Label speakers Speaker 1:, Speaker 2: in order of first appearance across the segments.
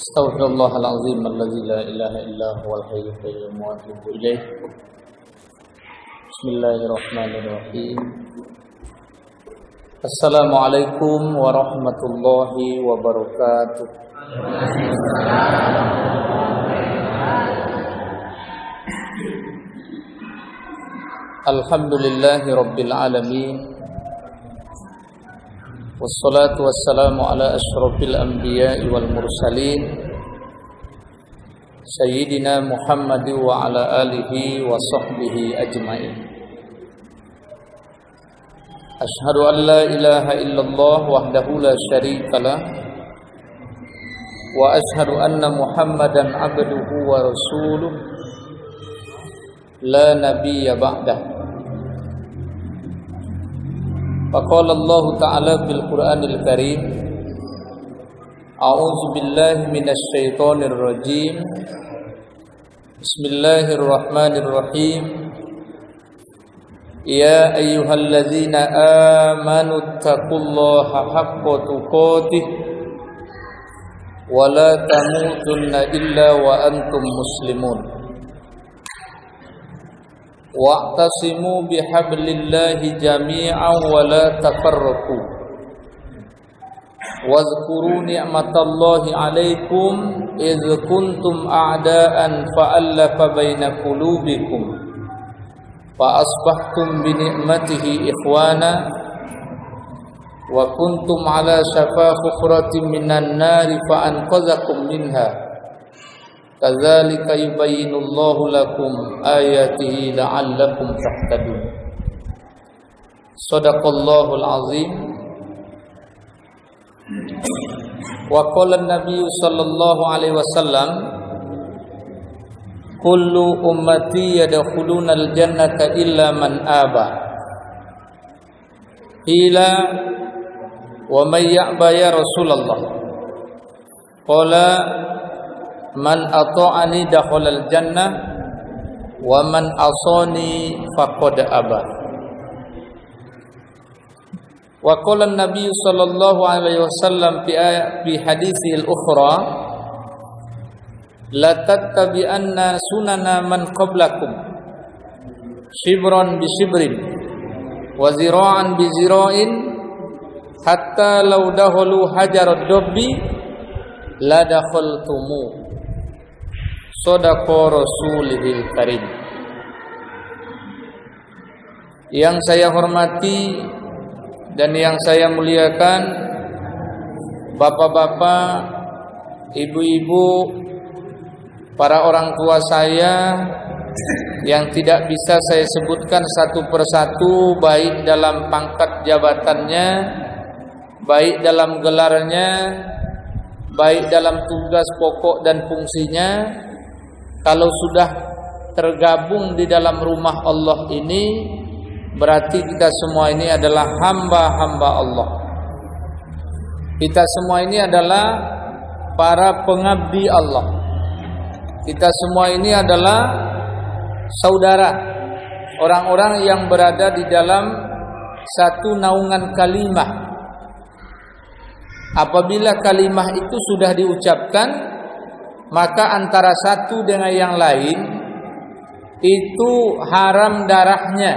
Speaker 1: Astaghfirullahalazim alladzi la ilaha illa huwal hayyul qayyum wa atubu ilaih. Bismillahirrahmanirrahim. Assalamualaikum warahmatullahi wabarakatuh. Alhamdulillahi rabbil alamin. Wassalatu wassalamu ala asyrafil anbiya'i wal mursalin Sayyidina Muhammad wa ala alihi wa sahbihi ajma'in. Ashhadu an la ilaha illallah wahdahu la syarika lah wa ashhadu anna Muhammadan abduhu wa rasuluh la nabiyya ba'dah. Faqala Allah Ta'ala fil Qur'anil Karim, A'udzu billahi minasy syaithanir rajim. Bismillahirrahmanirrahim. Ya ayyuhalladzina amanu taqullaha haqqa tuqatih wa la tamutunna illa wa antum muslimun. Wa'tasimu bihablillahi jami'an wa la tafarraqu. Wazkuru ni'matallahi 'alaikum idz kuntum a'daan fa'alafa baina qulubikum fa asbahtum bi ni'matihi ikhwana wa kuntum 'ala shafa hufratin minan nari fa anqadhakum minha. Kadzalika yubayyinullahu lakum ayatihi la'allakum tahtadun. Shadaqallahul azim. Wa qala an-nabiy sallallahu alaihi wasallam, kullu ummati yadkhuluna al-jannata illa man aba. Qila wa may ya'ba ya Rasulullah? Qala man ata'ani dakhalal jannah wa man asani faqad aba. Wa qala an-nabiy sallallahu alaihi wasallam fi haditsil ukhra, la tattabi'anna sunana man qablakum shibran bi shibrin wa zira'an bi zira'in hatta law dakhalu hajarad dabbi la dakhaltumu. Shadaqa Rasulil Karim. Yang saya hormati dan yang saya muliakan, bapak-bapak, ibu-ibu, para orang tua saya yang tidak bisa saya sebutkan satu persatu, baik dalam pangkat jabatannya, baik dalam gelarnya, baik dalam tugas pokok dan fungsinya. Kalau sudah tergabung di dalam rumah Allah ini, berarti kita semua ini adalah hamba-hamba Allah. Kita semua ini adalah para pengabdi Allah. Kita semua ini adalah saudara, orang-orang yang berada di dalam satu naungan kalimah. Apabila kalimah itu sudah diucapkan, maka antara satu dengan yang lain itu haram darahnya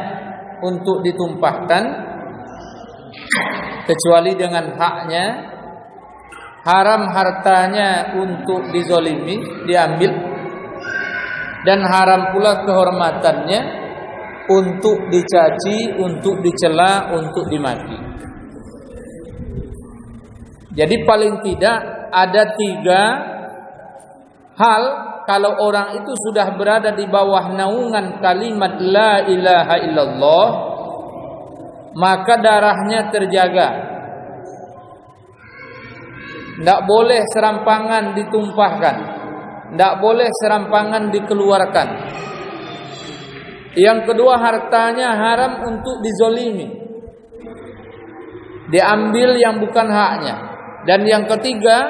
Speaker 1: untuk ditumpahkan kecuali dengan haknya, haram hartanya untuk dizolimi, diambil, dan haram pula kehormatannya untuk dicaci, untuk dicela, untuk dimaki. Jadi paling tidak ada 3 hal kalau orang itu sudah berada di bawah naungan kalimat la ilaha illallah, maka darahnya terjaga. Tidak boleh serampangan ditumpahkan, tidak boleh serampangan dikeluarkan. Yang kedua, hartanya haram untuk dizolimi, diambil yang bukan haknya. Dan yang ketiga,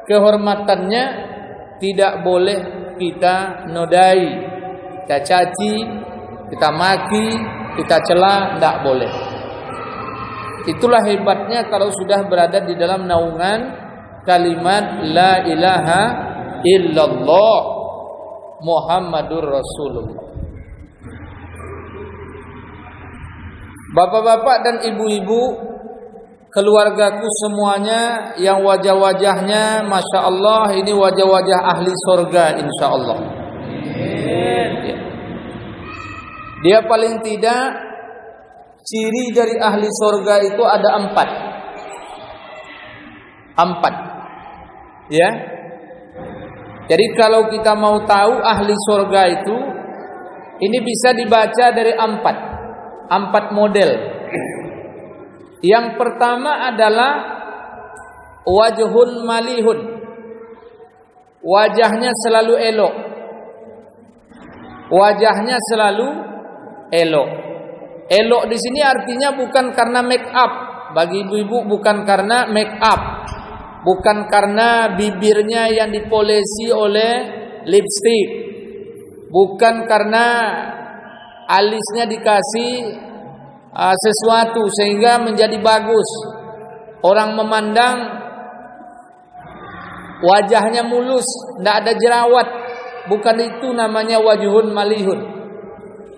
Speaker 1: kehormatannya tidak boleh kita nodai, kita caci, kita maki, kita cela, tidak boleh. Itulah hebatnya kalau sudah berada di dalam naungan kalimat la ilaha illallah Muhammadur Rasulullah. Bapak-bapak dan ibu-ibu, keluargaku semuanya yang wajah-wajahnya Masya Allah, ini wajah-wajah ahli surga insya Allah. Dia paling tidak ciri dari ahli surga itu ada 4. Ya. Jadi kalau kita mau tahu ahli surga itu, ini bisa dibaca dari 4 model. Yang pertama adalah wajhun malihun. Wajahnya selalu elok. Wajahnya selalu elok. Elok di sini artinya bukan karena make up. Bagi ibu-ibu bukan karena make up. Bukan karena bibirnya yang dipolesi oleh lipstick. Bukan karena alisnya dikasih sesuatu sehingga menjadi bagus. Orang memandang wajahnya mulus, tidak ada jerawat. Bukan itu namanya wajhun malihun.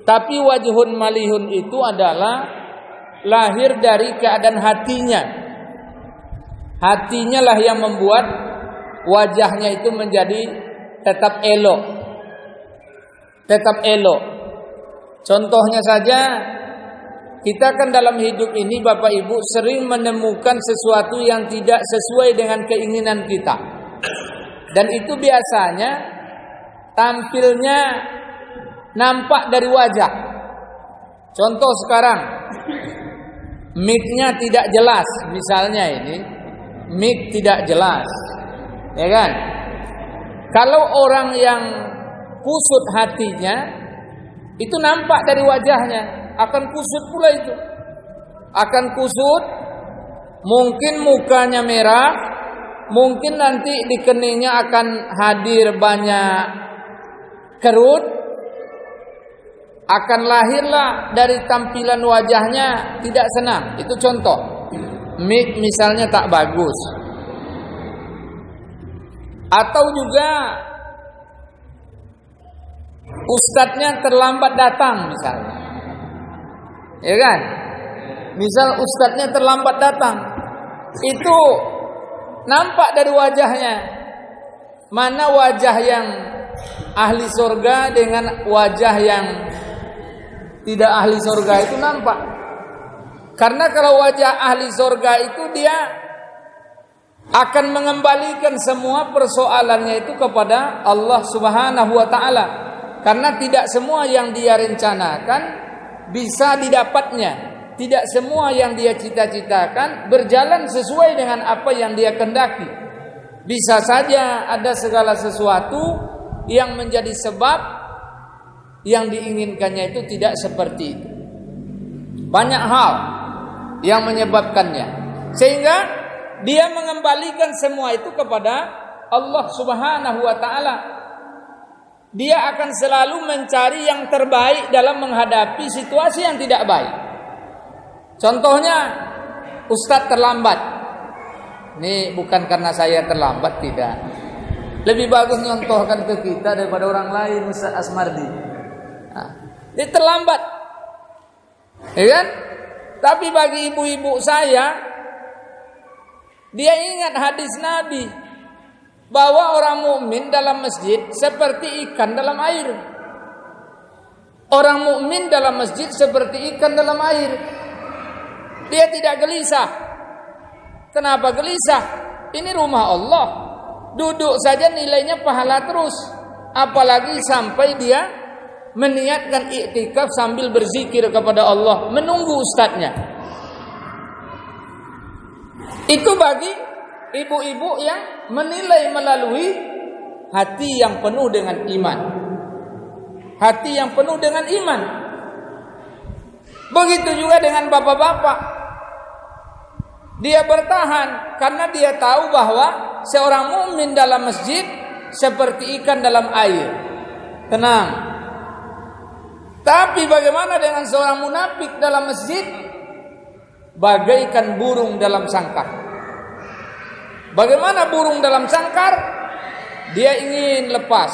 Speaker 1: Tapi wajhun malihun itu adalah lahir dari keadaan hatinya. Hatinya lah yang membuat wajahnya itu menjadi tetap elok. Tetap elok. Contohnya saja, kita kan dalam hidup ini Bapak Ibu sering menemukan sesuatu yang tidak sesuai dengan keinginan kita. Dan itu biasanya tampilnya nampak dari wajah. Contoh sekarang, mic-nya tidak jelas, misalnya ini, mic tidak jelas, ya kan? Kalau orang yang kusut hatinya, itu nampak dari wajahnya, akan kusut pula itu, akan kusut, mungkin mukanya merah, mungkin nanti di keningnya akan hadir banyak kerut, akan lahirlah dari tampilan wajahnya tidak senang. Itu contoh. Mic misalnya tak bagus. Atau juga ustadznya terlambat datang misalnya. Ya kan? Misal ustadznya terlambat datang. Itu nampak dari wajahnya. Mana wajah yang ahli surga dengan wajah yang tidak ahli surga itu nampak. Karena kalau wajah ahli surga itu dia akan mengembalikan semua persoalannya itu kepada Allah Subhanahu wa taala. Karena tidak semua yang dia rencanakan bisa didapatnya. Tidak semua yang dia cita-citakan berjalan sesuai dengan apa yang dia kehendaki. Bisa saja ada segala sesuatu yang menjadi sebab yang diinginkannya itu tidak seperti itu. Banyak hal yang menyebabkannya, sehingga dia mengembalikan semua itu kepada Allah Subhanahu wa taala. Dia akan selalu mencari yang terbaik dalam menghadapi situasi yang tidak baik. Contohnya, ustadz terlambat. Ini bukan karena saya terlambat, tidak. Lebih bagus nyontohkan ke kita daripada orang lain, Ustaz Asmardi. Dia terlambat, ya kan? Tapi bagi ibu-ibu saya, dia ingat hadis Nabi bahwa orang mukmin dalam masjid seperti ikan dalam air. Orang mukmin dalam masjid seperti ikan dalam air. Dia tidak gelisah. Kenapa gelisah? Ini rumah Allah. Duduk saja nilainya pahala terus. Apalagi sampai dia meniatkan iktikaf sambil berzikir kepada Allah, menunggu ustadznya. Itu bagi ibu-ibu yang menilai melalui hati yang penuh dengan iman. Hati yang penuh dengan iman. Begitu juga dengan bapak-bapak. Dia bertahan karena dia tahu bahwa seorang mukmin dalam masjid seperti ikan dalam air. Tenang. Tapi bagaimana dengan seorang munafik dalam masjid? bagaikan burung dalam sangkar. Bagaimana burung dalam sangkar? Dia ingin lepas,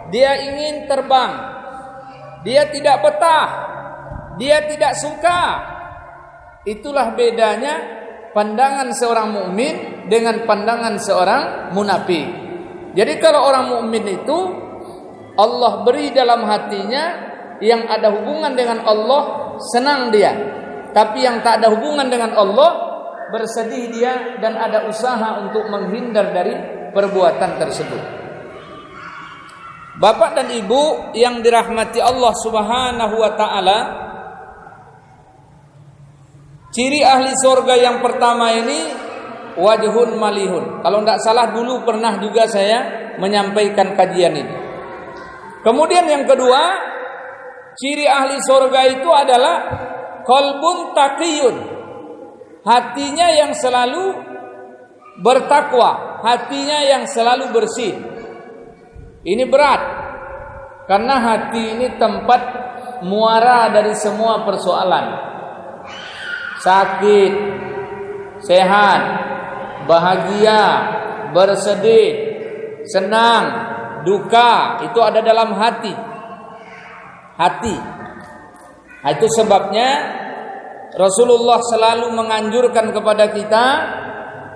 Speaker 1: dia ingin terbang, dia tidak betah, dia tidak suka. Itulah bedanya pandangan seorang mukmin dengan pandangan seorang munafik. Jadi kalau orang mukmin itu Allah beri dalam hatinya yang ada hubungan dengan Allah, senang dia. Tapi yang tak ada hubungan dengan Allah, bersedih dia dan ada usaha untuk menghindar dari perbuatan tersebut. Bapak dan Ibu yang dirahmati Allah Subhanahu wa taala, ciri ahli surga yang pertama ini wajhun malihun. Kalau tidak salah dulu pernah juga saya menyampaikan kajian ini. Kemudian yang kedua, ciri ahli surga itu adalah qalbun taqiyun. Hatinya yang selalu bertakwa, hatinya yang selalu bersih. Ini berat karena hati ini tempat muara dari semua persoalan. Sakit, sehat, bahagia, bersedih, senang, duka, itu ada dalam hati. Hati. Itu sebabnya Rasulullah selalu menganjurkan kepada kita.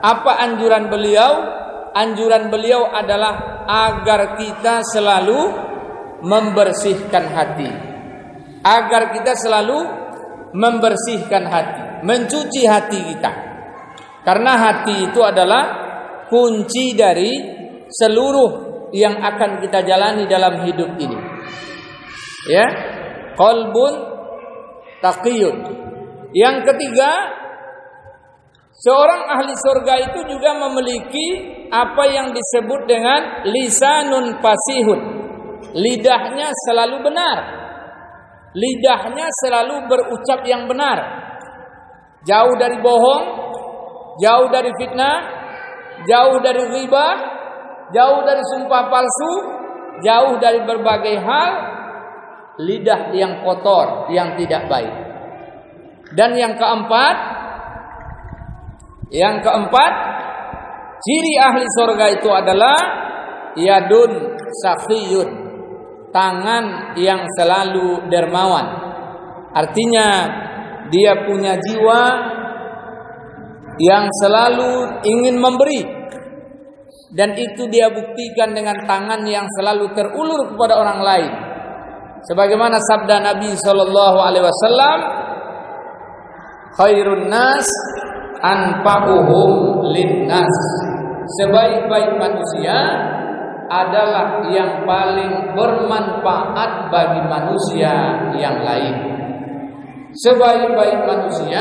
Speaker 1: Apa anjuran beliau? Anjuran beliau adalah agar kita selalu membersihkan hati. Agar kita selalu membersihkan hati, mencuci hati kita. Karena hati itu adalah kunci dari seluruh yang akan kita jalani dalam hidup ini. Ya, qalbun taqiyun. Yang ketiga, seorang ahli surga itu juga memiliki apa yang disebut dengan lisanun fasihun. Lidahnya selalu benar. Lidahnya selalu berucap yang benar. Jauh dari bohong, jauh dari fitnah, jauh dari riba, jauh dari sumpah palsu, jauh dari berbagai hal. Lidah yang kotor, yang tidak baik. Dan yang keempat, ciri ahli surga itu adalah yadun sakhiyun, tangan yang selalu dermawan. Artinya dia punya jiwa yang selalu ingin memberi, dan itu dia buktikan dengan tangan yang selalu terulur kepada orang lain. Sebagaimana sabda Nabi sallallahu alaihi wasallam, khairun nas anfa'uhum linnas. Sebaik-baik manusia adalah yang paling bermanfaat bagi manusia yang lain. Sebaik-baik manusia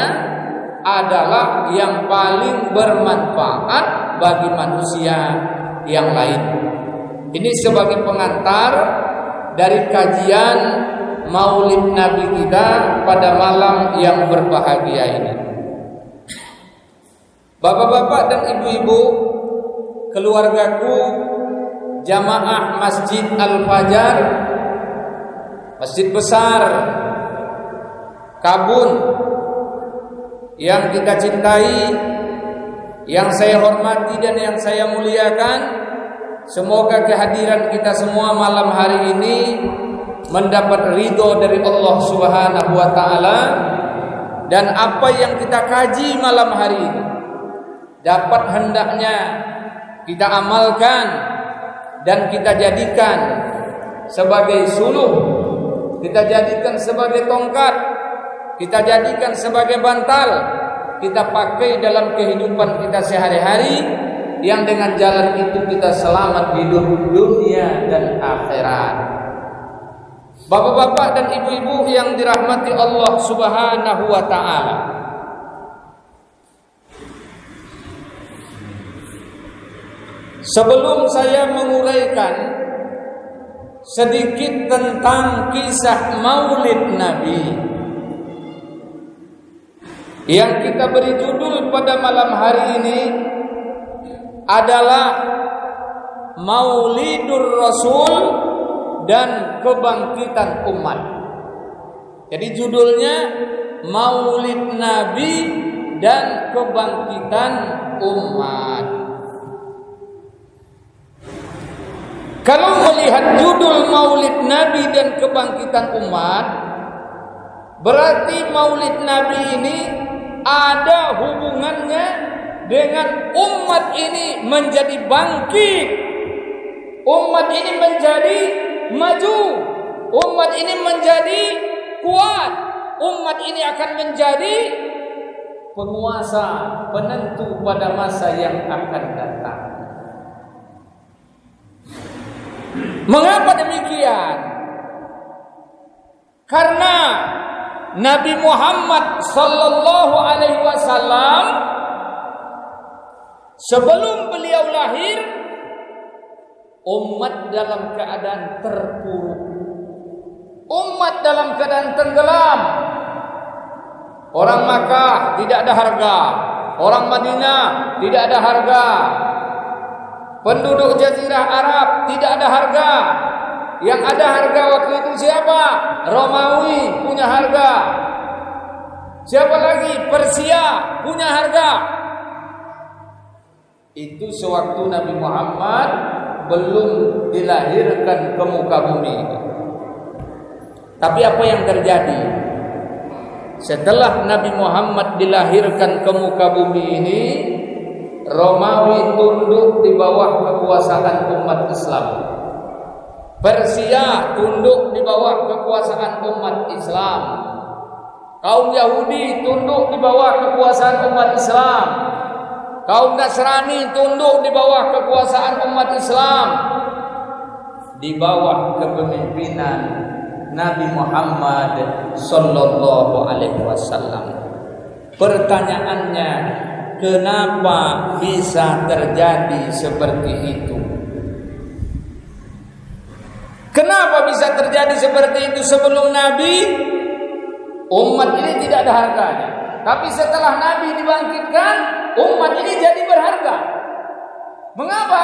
Speaker 1: adalah yang paling bermanfaat bagi manusia yang lain. Ini sebagai pengantar dari kajian Maulid Nabi kita pada malam yang berbahagia ini. Bapak-bapak dan ibu-ibu, keluargaku, jamaah Masjid Al-Fajar, masjid besar Kabun yang kita cintai, yang saya hormati dan yang saya muliakan. Semoga kehadiran kita semua malam hari ini mendapat ridho dari Allah Subhanahu wa taala, dan apa yang kita kaji malam hari ini dapat hendaknya kita amalkan dan kita jadikan sebagai suluh, kita jadikan sebagai tongkat, kita jadikan sebagai bantal, kita pakai dalam kehidupan kita sehari-hari, yang dengan jalan itu kita selamat hidup dunia dan akhirat. Bapak-bapak dan ibu-ibu yang dirahmati Allah Subhanahu wa taala, sebelum saya menguraikan sedikit tentang kisah Maulid Nabi yang kita beri judul pada malam hari ini adalah Maulidur Rasul dan kebangkitan umat. Jadi judulnya Maulid Nabi dan kebangkitan umat. Kalau melihat judul Maulid Nabi dan kebangkitan umat, berarti Maulid Nabi ini ada hubungannya dengan umat ini menjadi bangkit, umat ini menjadi maju, umat ini menjadi kuat, umat ini akan menjadi penguasa, penentu pada masa yang akan datang. Mengapa demikian? Karena Nabi Muhammad sallallahu alaihi wasallam sebelum beliau lahir, umat dalam keadaan terpuruk, umat dalam keadaan tenggelam. Orang Makkah tidak ada harga, orang Madinah tidak ada harga, penduduk Jazirah Arab tidak ada harga. Yang ada harga waktu itu siapa? Romawi punya harga. Siapa lagi? Persia punya harga. Itu sewaktu Nabi Muhammad belum dilahirkan ke muka bumi. Tapi apa yang terjadi? Setelah Nabi Muhammad dilahirkan ke muka bumi ini, Romawi tunduk di bawah kekuasaan umat Islam. Persia tunduk di bawah kekuasaan umat Islam. Kaum Yahudi tunduk di bawah kekuasaan umat Islam. Kaum Nasrani tunduk di bawah kekuasaan umat Islam. Di bawah kepemimpinan Nabi Muhammad sallallahu alaihi wasallam. Pertanyaannya, kenapa bisa terjadi seperti itu? Kenapa bisa terjadi seperti itu? Sebelum Nabi, umat ini tidak ada harganya. Tapi setelah Nabi dibangkitkan, umat ini jadi berharga. Mengapa?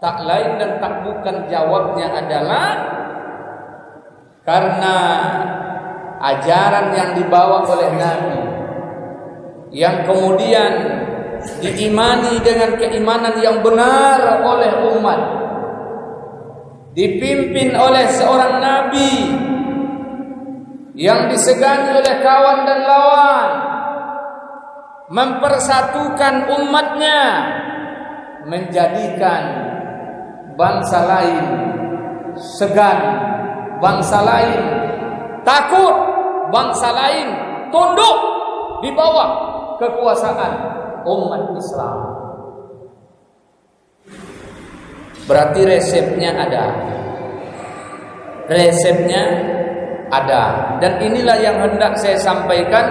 Speaker 1: Tak lain dan tak bukan jawabnya adalah karena ajaran yang dibawa oleh Nabi, yang kemudian diimani dengan keimanan yang benar oleh umat, dipimpin oleh seorang Nabi yang disegani oleh kawan dan lawan, mempersatukan umatnya, menjadikan bangsa lain segan, bangsa lain takut, bangsa lain tunduk di bawah kekuasaan umat Islam. Berarti resepnya ada. Resepnya ada. Dan inilah yang hendak saya sampaikan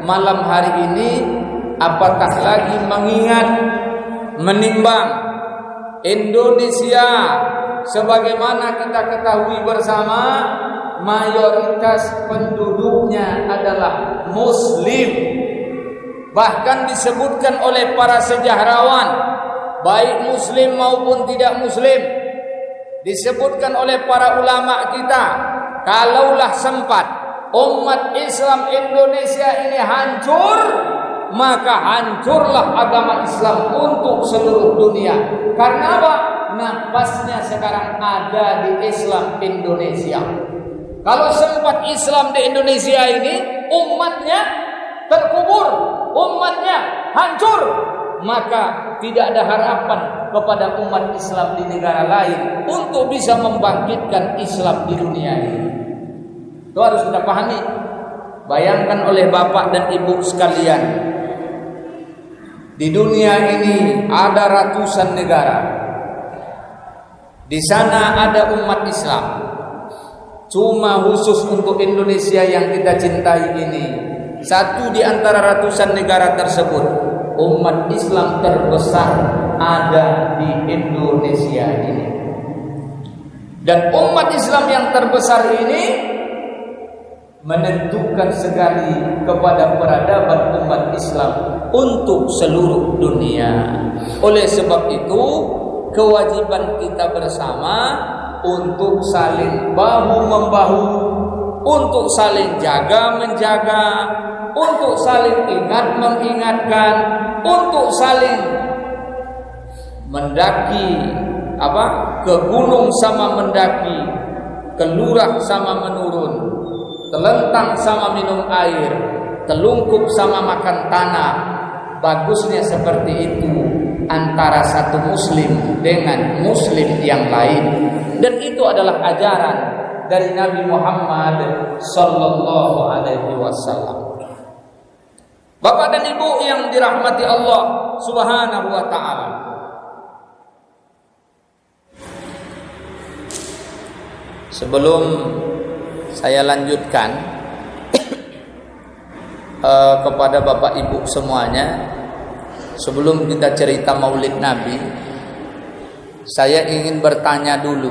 Speaker 1: malam hari ini. Apatah lagi mengingat, menimbang Indonesia sebagaimana kita ketahui bersama, mayoritas penduduknya adalah Muslim. Bahkan disebutkan oleh para sejahrawan, baik Muslim maupun tidak Muslim, disebutkan oleh para ulama kita, kalaulah sempat umat Islam Indonesia ini hancur, maka hancurlah agama Islam untuk seluruh dunia. Karena apa? Nafasnya sekarang ada di Islam Indonesia. Kalau sempat Islam di Indonesia ini umatnya terkubur, umatnya hancur, maka tidak ada harapan kepada umat Islam di negara lain untuk bisa membangkitkan Islam di dunia ini. Itu harus kita pahami. Bayangkan oleh bapak dan ibu sekalian, di dunia ini ada ratusan negara. Di sana ada umat Islam. Cuma khusus untuk Indonesia yang kita cintai ini, satu di antara ratusan negara tersebut, umat Islam terbesar ada di Indonesia ini. Dan umat Islam yang terbesar ini menentukan sekali kepada peradaban umat Islam untuk seluruh dunia. Oleh sebab itu, kewajiban kita bersama untuk saling bahu-membahu untuk saling jaga menjaga, untuk saling ingat mengingatkan, untuk saling mendaki ke gunung sama mendaki, ke lurah sama menurun, telentang sama minum air, telungkup sama makan tanah. Bagusnya seperti itu antara satu muslim dengan muslim yang lain, dan itu adalah ajaran dari Nabi Muhammad sallallahu alaihi wasallam. Bapak dan Ibu yang dirahmati Allah Subhanahu wa taala, sebelum saya lanjutkan kepada Bapak Ibu semuanya, sebelum kita cerita Maulid Nabi, saya ingin bertanya dulu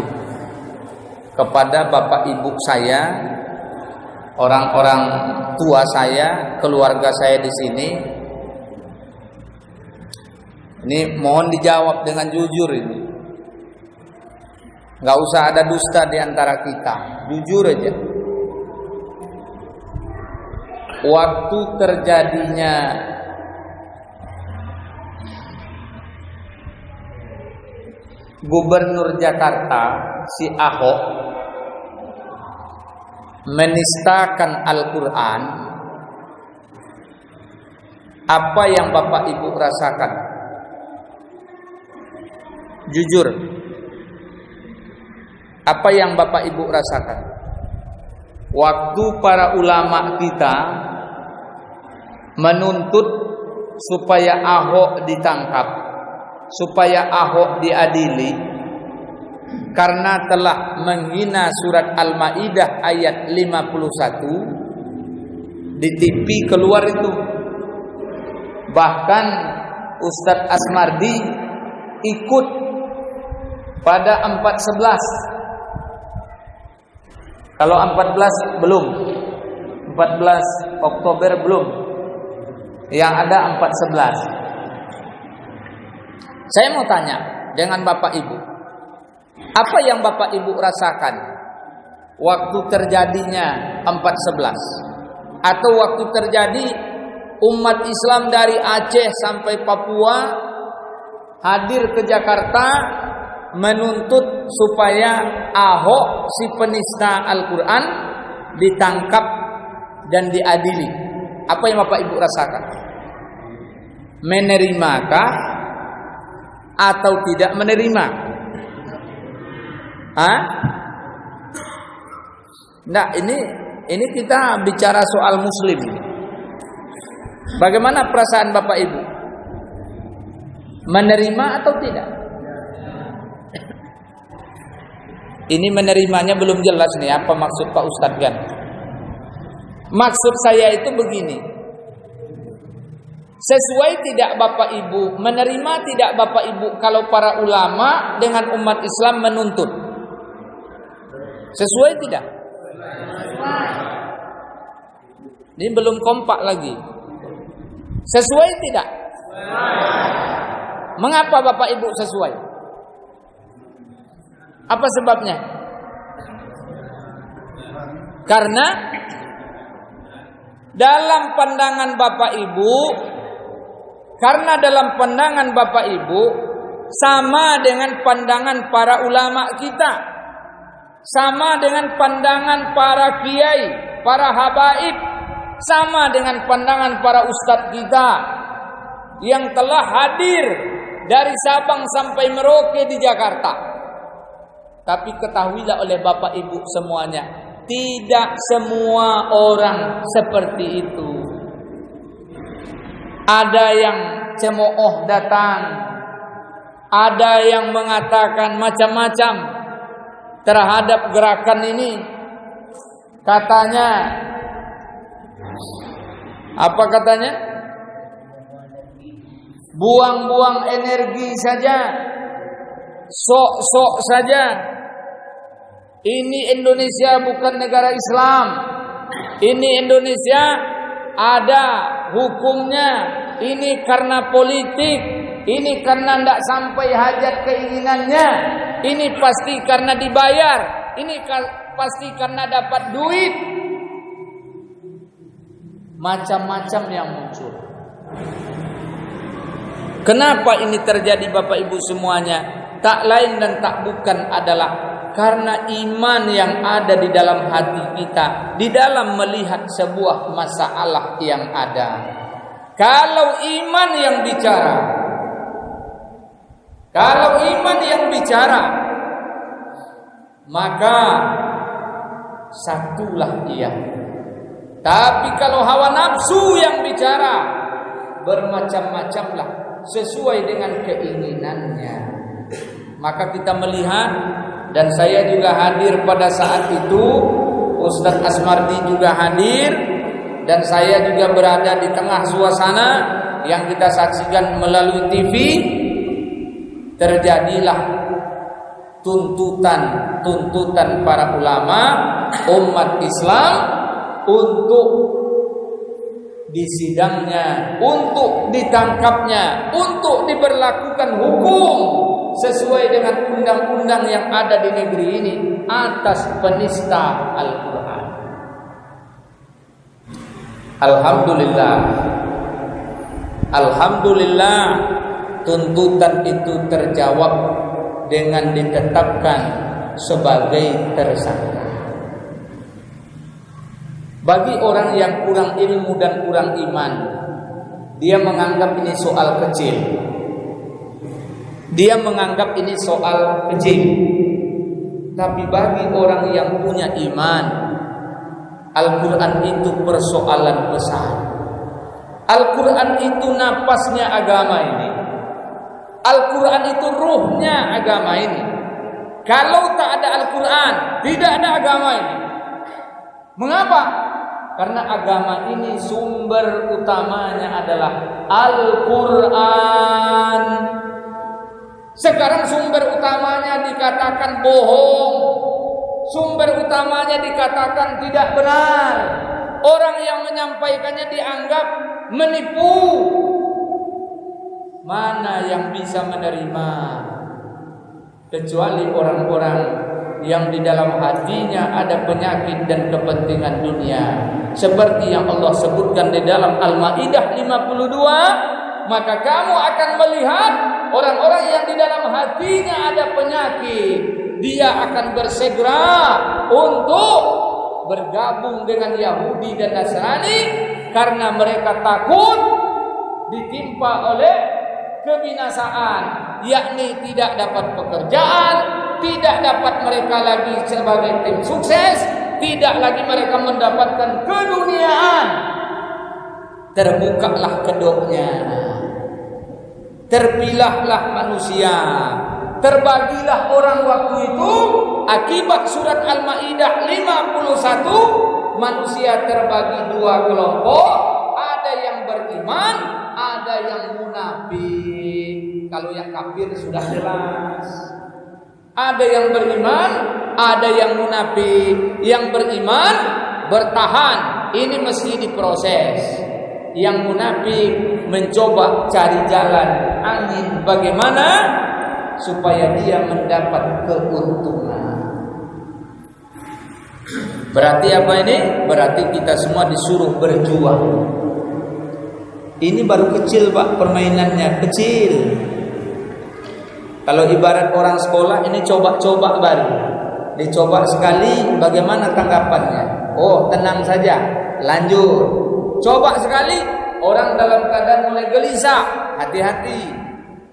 Speaker 1: kepada Bapak Ibu saya, orang-orang tua saya, keluarga saya di sini. Ini mohon dijawab dengan jujur ini. Nggak usah ada dusta di antara kita, jujur aja. Waktu terjadinya Gubernur Jakarta si Ahok menistakan Al-Quran, apa yang Bapak Ibu rasakan? Jujur, apa yang Bapak Ibu rasakan? Waktu para ulama kita menuntut supaya Ahok ditangkap, supaya Ahok diadili karena telah menghina surat Al-Maidah ayat 51, di TV keluar itu. Bahkan Ustadz Asmardi ikut pada 4/11. Kalau 14 belum, 14 Oktober belum, yang ada 4/11. Saya mau tanya dengan Bapak Ibu, apa yang Bapak Ibu rasakan waktu terjadinya 4/11, atau waktu terjadi umat Islam dari Aceh sampai Papua hadir ke Jakarta menuntut supaya Ahok si penista Al-Quran ditangkap dan diadili? Apa yang Bapak Ibu rasakan? Menerimakah atau tidak menerima? Nah, ini kita bicara soal muslim. Bagaimana perasaan Bapak Ibu? Menerima atau tidak? Ini menerimanya belum jelas nih, apa maksud Pak Ustadz kan? Maksud saya itu begini. Sesuai tidak Bapak Ibu, menerima tidak Bapak Ibu kalau para ulama dengan umat Islam menuntut? Sesuai tidak? Ini belum kompak lagi. Sesuai tidak? Mengapa Bapak Ibu sesuai? Apa sebabnya? Karena dalam pandangan Bapak Ibu, sama dengan pandangan para ulama kita, sama dengan pandangan para kiai, para habaib, sama dengan pandangan para ustadz kita yang telah hadir dari Sabang sampai Merauke di Jakarta. Tapi ketahuilah oleh Bapak Ibu semuanya, tidak semua orang seperti itu. Ada yang cemooh datang, ada yang mengatakan macam-macam terhadap gerakan ini. Katanya, apa katanya? Buang-buang energi saja, sok-sok saja. Ini Indonesia bukan negara Islam. Ini Indonesia ada hukumnya. Ini karena politik. Ini karena tidak sampai hajat keinginannya. Ini pasti karena dibayar. Ini pasti karena dapat duit. macam-macam yang muncul. Kenapa ini terjadi Bapak Ibu semuanya? Tak lain dan tak bukan adalah karena iman yang ada di dalam hati kita, di dalam melihat sebuah masalah yang ada. Kalau iman yang bicara, maka satulah ia. Tapi kalau hawa nafsu yang bicara, bermacam-macamlah sesuai dengan keinginannya. Maka kita melihat, dan saya juga hadir pada saat itu, Ustadz Asmardi juga hadir, dan saya juga berada di tengah suasana yang kita saksikan melalui TV. Terjadilah tuntutan para ulama umat Islam untuk disidangnya, untuk ditangkapnya, untuk diberlakukan hukum sesuai dengan undang-undang yang ada di negeri ini atas penista Al-Quran. Alhamdulillah, tuntutan itu terjawab dengan ditetapkan sebagai tersangka. Bagi orang yang kurang ilmu dan kurang iman, dia menganggap ini soal kecil. Tapi bagi orang yang punya iman, Al-Quran itu persoalan besar. Al-Quran itu napasnya agama ini. Al-Quran itu ruhnya agama ini. Kalau tak ada Al-Quran, tidak ada agama ini. Mengapa? Karena agama ini sumber utamanya adalah Al-Quran. Sekarang sumber utamanya dikatakan bohong, sumber utamanya dikatakan tidak benar. Orang yang menyampaikannya dianggap menipu. Mana yang bisa menerima? Kecuali orang-orang yang di dalam hatinya ada penyakit dan kepentingan dunia, seperti yang Allah sebutkan di dalam Al-Maidah 52. Maka kamu akan melihat orang-orang yang di dalam hatinya ada penyakit, dia akan bersegera untuk bergabung dengan Yahudi dan Nasrani karena mereka takut ditimpa oleh kebinasaan, yakni tidak dapat pekerjaan, tidak dapat mereka lagi sebagai tim sukses, tidak lagi mereka mendapatkan keduniaan. Terbukalah kedoknya, terpilahlah manusia, terbagilah orang waktu itu. Akibat surat Al-Maidah 51, manusia terbagi dua kelompok, ada yang beriman, ada yang munafik. Kalau yang kafir sudah jelas. Ada yang beriman, ada yang munafik. Yang beriman bertahan, ini mesti diproses. Yang munafik mencoba cari jalan angin bagaimana supaya dia mendapat keuntungan. Berarti apa ini? Berarti kita semua disuruh berjuang. Ini baru kecil Pak, permainannya kecil. Kalau ibarat orang sekolah, ini coba-coba baru. Dicoba sekali, bagaimana tanggapannya? Oh, tenang saja, lanjut. Coba sekali, orang dalam keadaan mulai gelisah, hati-hati.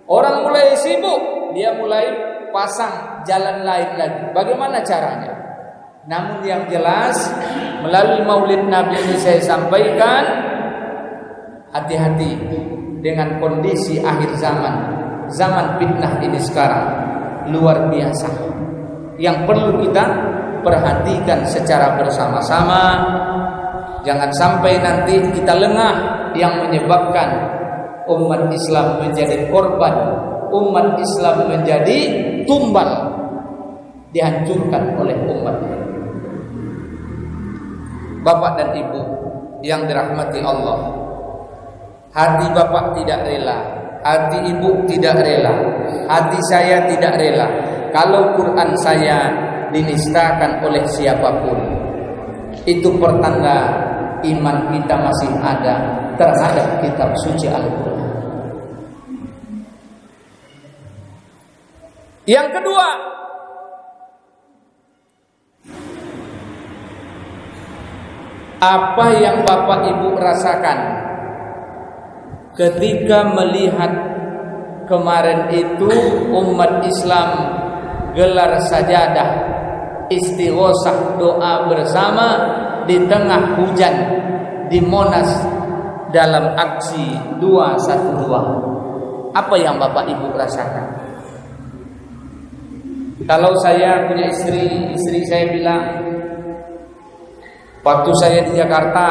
Speaker 1: Orang mulai sibuk, dia mulai pasang jalan lain lagi. Bagaimana caranya? Namun yang jelas, melalui Maulid Nabi ini saya sampaikan, hati-hati dengan kondisi akhir zaman. Zaman fitnah ini sekarang luar biasa, yang perlu kita perhatikan secara bersama-sama. Jangan sampai nanti kita lengah, yang menyebabkan umat Islam menjadi korban, umat Islam menjadi tumbal, dihancurkan oleh umat. Bapak dan Ibu yang dirahmati Allah, hati Bapak tidak rela, hati Ibu tidak rela, hati saya tidak rela kalau Quran saya dinistakan oleh siapapun. Itu pertanda iman kita masih ada terhadap kitab suci Al-Quran. Yang kedua, apa yang Bapak Ibu rasakan ketika melihat kemarin itu umat Islam gelar sajadah istighosah, doa bersama di tengah hujan di Monas dalam aksi 212. Apa yang Bapak Ibu rasakan? Kalau saya punya istri saya bilang, waktu saya di Jakarta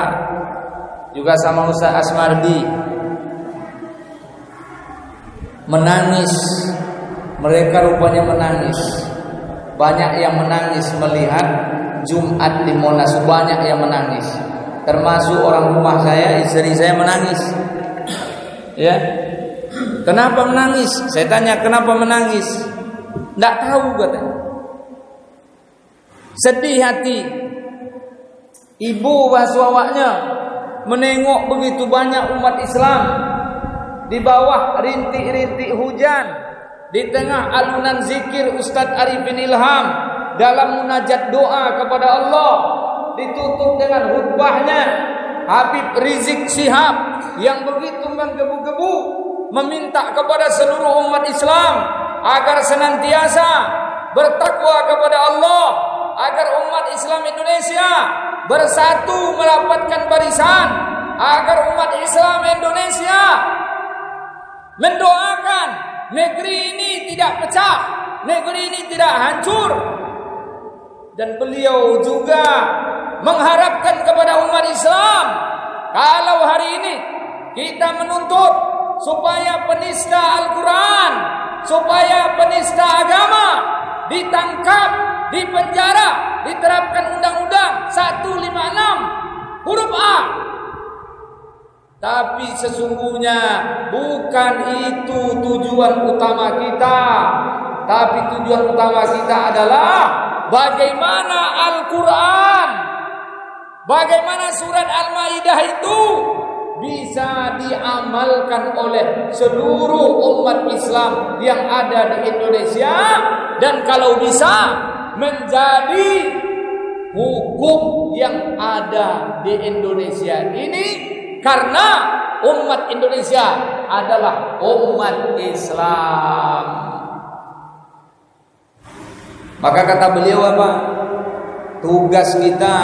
Speaker 1: juga sama Ustaz Asmardi menangis, mereka rupanya menangis. Banyak yang menangis melihat Jumat di Monas, banyak yang menangis. Termasuk orang rumah saya, istri saya menangis. Ya. Kenapa menangis? Saya tanya, kenapa menangis? Tidak tahu katanya. Sedih hati. Ibu waswawaknya menengok begitu banyak umat Islam di bawah rintik-rintik hujan, di tengah alunan zikir Ustadz Arifin Ilham dalam munajat doa kepada Allah, ditutup dengan khutbahnya Habib Rizik Syihab yang begitu menggebu-gebu meminta kepada seluruh umat Islam agar senantiasa bertakwa kepada Allah, agar umat Islam Indonesia bersatu merapatkan barisan, agar umat Islam Indonesia mendoakan negeri ini tidak pecah, negeri ini tidak hancur. Dan beliau juga mengharapkan kepada umat Islam, kalau hari ini kita menuntut supaya penista Al-Quran, supaya penista agama ditangkap, dipenjara, diterapkan Undang-Undang 156 huruf A. Tapi sesungguhnya bukan itu tujuan utama kita. Tapi tujuan utama kita adalah bagaimana Al-Quran, bagaimana surat Al-Maidah itu bisa diamalkan oleh seluruh umat Islam yang ada di Indonesia, dan kalau bisa menjadi hukum yang ada di Indonesia ini, karena umat Indonesia adalah umat Islam. Maka kata beliau apa? Tugas kita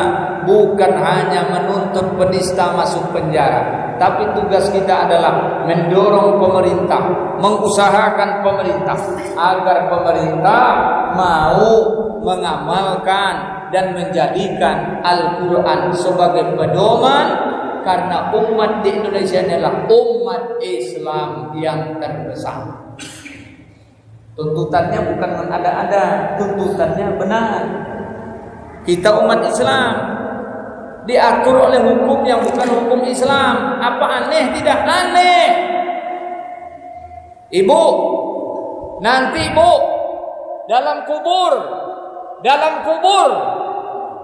Speaker 1: bukan hanya menuntut penista masuk penjara, tapi tugas kita adalah mendorong pemerintah, mengusahakan pemerintah agar pemerintah mau mengamalkan dan menjadikan Al-Quran sebagai pedoman, karena umat di Indonesia adalah umat Islam yang terbesar. Tuntutannya bukan mengada-ada, tuntutannya benar. Kita umat Islam diatur oleh hukum yang bukan hukum Islam. Apa aneh? Tidak aneh. Ibu, nanti ibu dalam kubur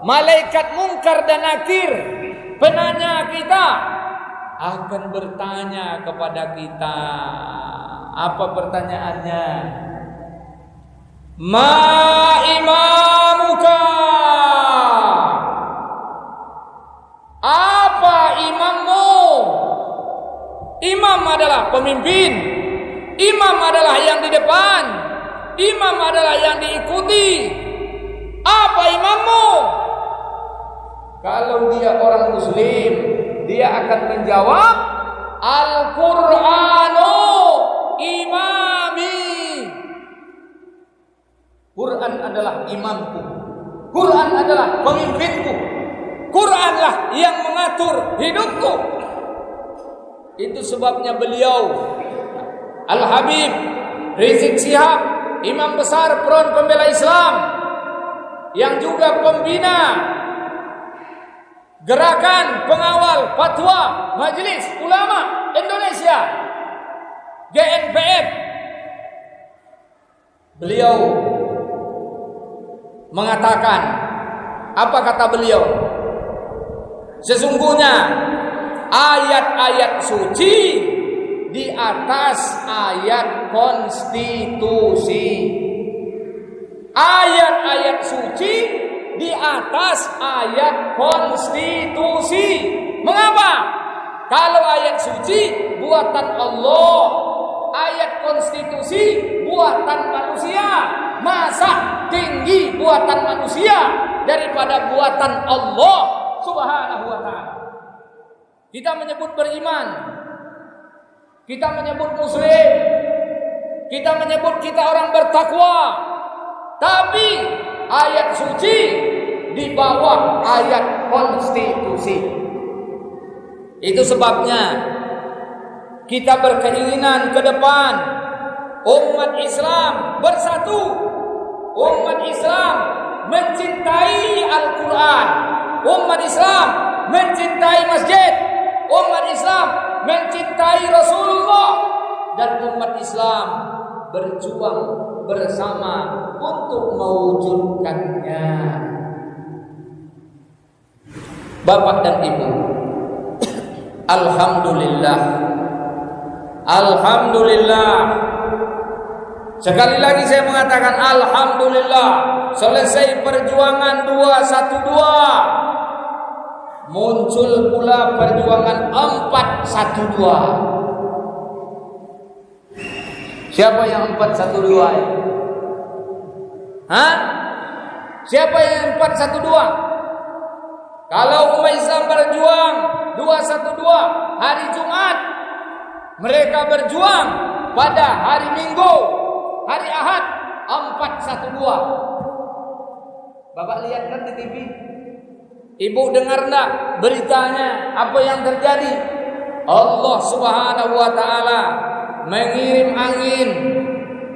Speaker 1: malaikat mungkar dan nakir, penanya kita, akan bertanya kepada kita. Apa pertanyaannya? Ma imamuka? Apa imammu? Imam adalah pemimpin, imam adalah yang di depan, imam adalah yang diikuti. Apa imammu? Kalau dia orang muslim, dia akan menjawab, Al-Qur'anu imami. Quran adalah imamku, Quran adalah pemimpinku, Quranlah yang mengatur hidupku. Itu sebabnya beliau Al-Habib Rizik Syihab, imam besar Front Pembela Islam, yang juga pembina Gerakan Pengawal Fatwa Majelis Ulama Indonesia, GNPF. Beliau mengatakan, apa kata beliau? Sesungguhnya ayat-ayat suci di atas ayat konstitusi. Ayat-ayat suci di atas ayat konstitusi. Mengapa? Kalau ayat suci buatan Allah, ayat konstitusi buatan manusia. Masa tinggi buatan manusia daripada buatan Allah Subhanahu wa ta'ala. Kita menyebut beriman, kita menyebut muslim, kita menyebut kita orang bertakwa, tapi ayat suci di bawah ayat konstitusi. Itu sebabnya kita berkeinginan ke depan umat Islam bersatu, umat Islam mencintai Al-Quran, umat Islam mencintai masjid, umat Islam mencintai Rasulullah, dan umat Islam berjuang bersama untuk mewujudkannya. Bapak dan Ibu, alhamdulillah, alhamdulillah. Sekali lagi saya mengatakan alhamdulillah, selesai perjuangan 212, muncul pula perjuangan 412. Siapa yang 412? Hah? Siapa yang 412? Kalau umat Islam berjuang 212 hari Jumat, mereka berjuang pada hari Minggu, hari Ahad 412. Bapak lihat kan di TV? Ibu dengar enggak beritanya apa yang terjadi? Allah Subhanahu wa taala mengirim angin.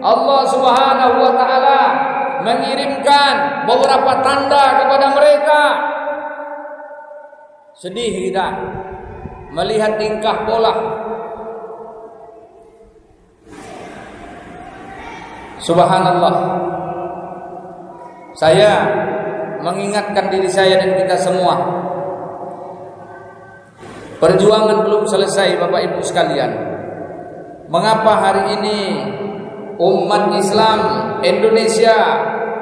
Speaker 1: Allah Subhanahu wa taala mengirimkan beberapa tanda kepada mereka. Sedih kita melihat tingkah pola. Subhanallah. Saya mengingatkan diri saya dan kita semua, perjuangan belum selesai Bapak Ibu sekalian. Mengapa hari ini umat Islam Indonesia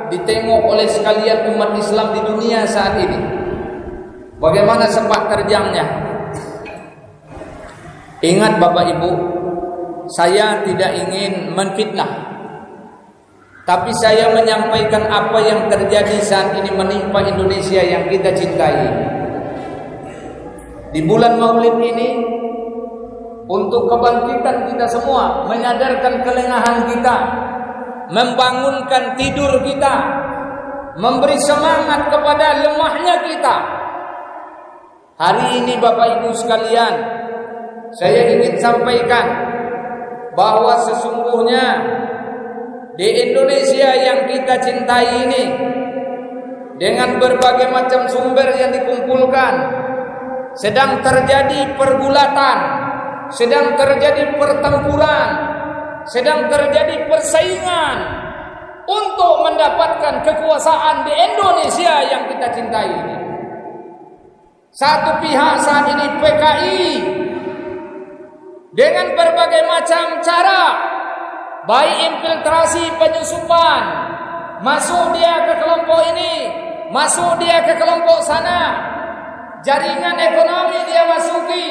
Speaker 1: ditengok oleh sekalian umat Islam di dunia saat ini? Bagaimana sepak terjangnya? Ingat Bapak Ibu, saya tidak ingin menfitnah, tapi saya menyampaikan apa yang terjadi saat ini menimpa Indonesia yang kita cintai. Di bulan Maulid ini, untuk kebangkitan kita semua, menyadarkan kelengahan kita, membangunkan tidur kita, memberi semangat kepada lemahnya kita. Hari ini Bapak Ibu sekalian, saya ingin sampaikan bahwa sesungguhnya di Indonesia yang kita cintai ini, dengan berbagai macam sumber yang dikumpulkan, sedang terjadi pergulatan, sedang terjadi pertempuran, sedang terjadi persaingan untuk mendapatkan kekuasaan di Indonesia yang kita cintai ini. Satu pihak saat ini PKI dengan berbagai macam cara, baik infiltrasi penyusupan, masuk dia ke kelompok ini, masuk dia ke kelompok sana, jaringan ekonomi dia masuki.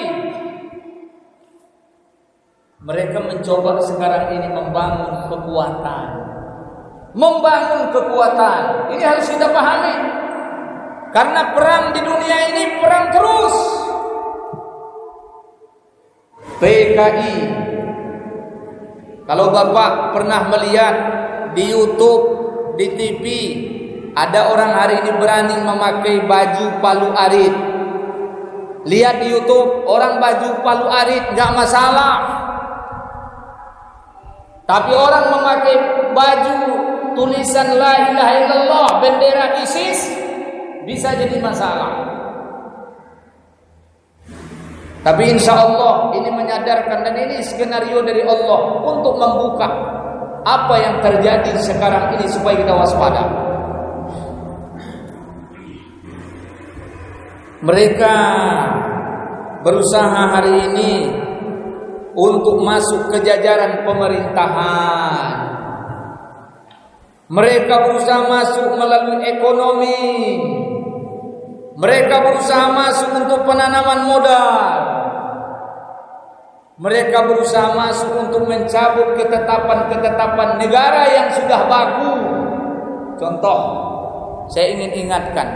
Speaker 1: Mereka mencoba sekarang ini membangun kekuatan. Membangun kekuatan. Ini harus kita pahami. Karena perang di dunia ini perang terus. PKI. Kalau Bapak pernah melihat di YouTube, di TV, ada orang hari ini berani memakai baju palu arit. Lihat di YouTube, orang baju palu arit enggak masalah. Tapi orang memakai baju tulisan la ilaha illallah, bendera ISIS, bisa jadi masalah. Tapi insya Allah ini menyadarkan, dan ini skenario dari Allah untuk membuka apa yang terjadi sekarang ini supaya kita waspada. Mereka berusaha hari ini untuk masuk ke jajaran pemerintahan. Mereka berusaha masuk melalui ekonomi. Mereka berusaha masuk untuk penanaman modal. Mereka berusaha masuk untuk mencabut ketetapan-ketetapan negara yang sudah baku. Contoh, saya ingin ingatkan,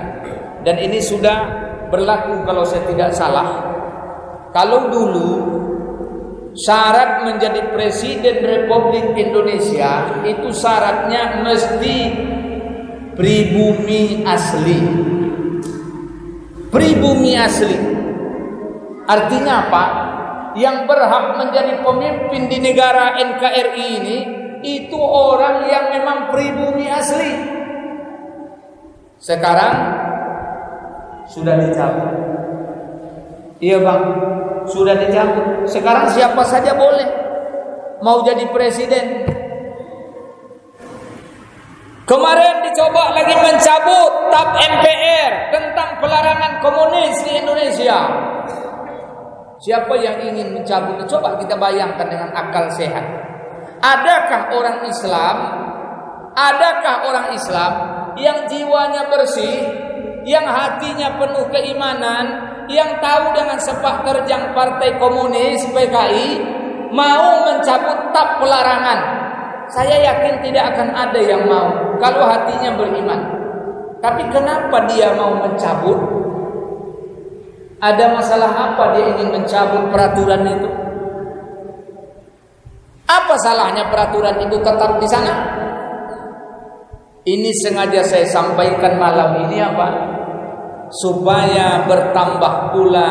Speaker 1: dan ini sudah berlaku kalau saya tidak salah. Kalau dulu syarat menjadi Presiden Republik Indonesia itu syaratnya mesti pribumi asli. Pribumi asli artinya apa? Yang berhak menjadi pemimpin di negara NKRI ini itu orang yang memang pribumi asli. Sekarang sudah dicabut. Iya bang, sudah dicabut. Sekarang siapa saja boleh mau jadi presiden. Kemarin dicoba lagi mencabut TAP MPR tentang pelarangan komunis di Indonesia. Siapa yang ingin mencabut? Coba kita bayangkan dengan akal sehat. Adakah orang Islam yang jiwanya bersih, yang hatinya penuh keimanan, yang tahu dengan sepak terjang Partai Komunis PKI mau mencabut TAP pelarangan? Saya yakin tidak akan ada yang mau kalau hatinya beriman. Tapi kenapa dia mau mencabut? Ada masalah apa dia ingin mencabut peraturan itu? Apa salahnya peraturan itu tetap di sana? Ini sengaja saya sampaikan malam ini apa? Supaya bertambah pula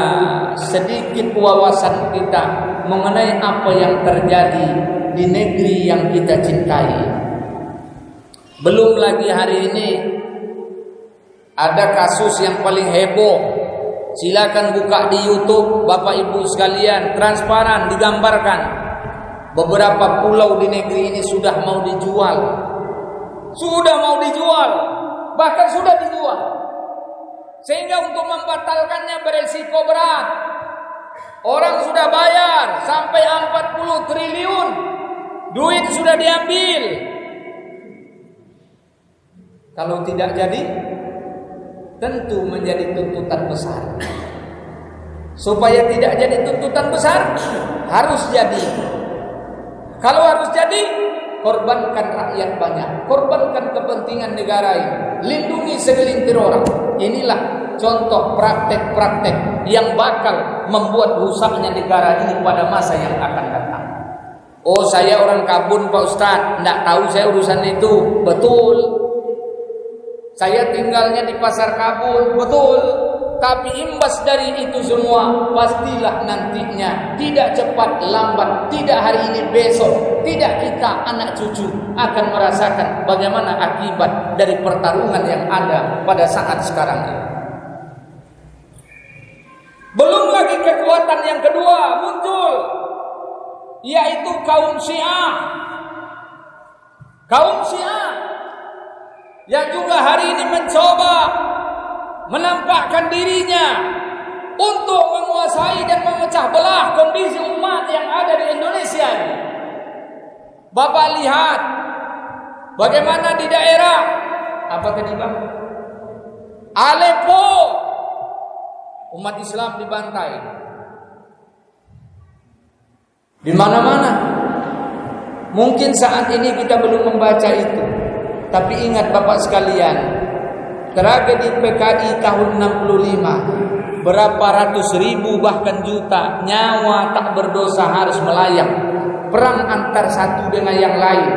Speaker 1: sedikit wawasan kita mengenai apa yang terjadi di negeri yang kita cintai. Belum lagi hari ini ada kasus yang paling heboh. Silakan buka di YouTube Bapak Ibu sekalian, transparan digambarkan. Beberapa pulau di negeri ini sudah mau dijual. Bahkan sudah dijual. Sehingga untuk membatalkannya beresiko berat. Orang sudah bayar sampai 40 triliun. Duit sudah diambil. Kalau tidak jadi, tentu menjadi tuntutan besar. Supaya tidak jadi tuntutan besar, harus jadi. Kalau harus jadi, korbankan rakyat banyak, korbankan kepentingan negara ini, lindungi segelintir orang. Inilah contoh praktek-praktek yang bakal membuat rusaknya negara ini pada masa yang akan datang. Oh, saya orang Kabun Pak Ustadz, tidak tahu saya urusan itu. Betul. Saya tinggalnya di Pasar Kabun, betul. Tapi imbas dari itu semua pastilah nantinya, tidak cepat lambat, tidak hari ini besok, tidak kita anak cucu akan merasakan bagaimana akibat dari pertarungan yang ada pada saat sekarang ini. Belum lagi kekuatan yang kedua muncul, yaitu kaum Syiah. Kaum Syiah yang juga hari ini mencoba menampakkan dirinya untuk menguasai dan memecah belah kondisi umat yang ada di Indonesia ini. Bapak lihat bagaimana di daerah apa tadi Bang? Aleppo, umat Islam dibantai. Di mana-mana. Mungkin saat ini kita belum membaca itu. Tapi ingat Bapak sekalian, tragedi PKI tahun 65, berapa ratus ribu bahkan juta nyawa tak berdosa harus melayang. Perang antar satu dengan yang lain.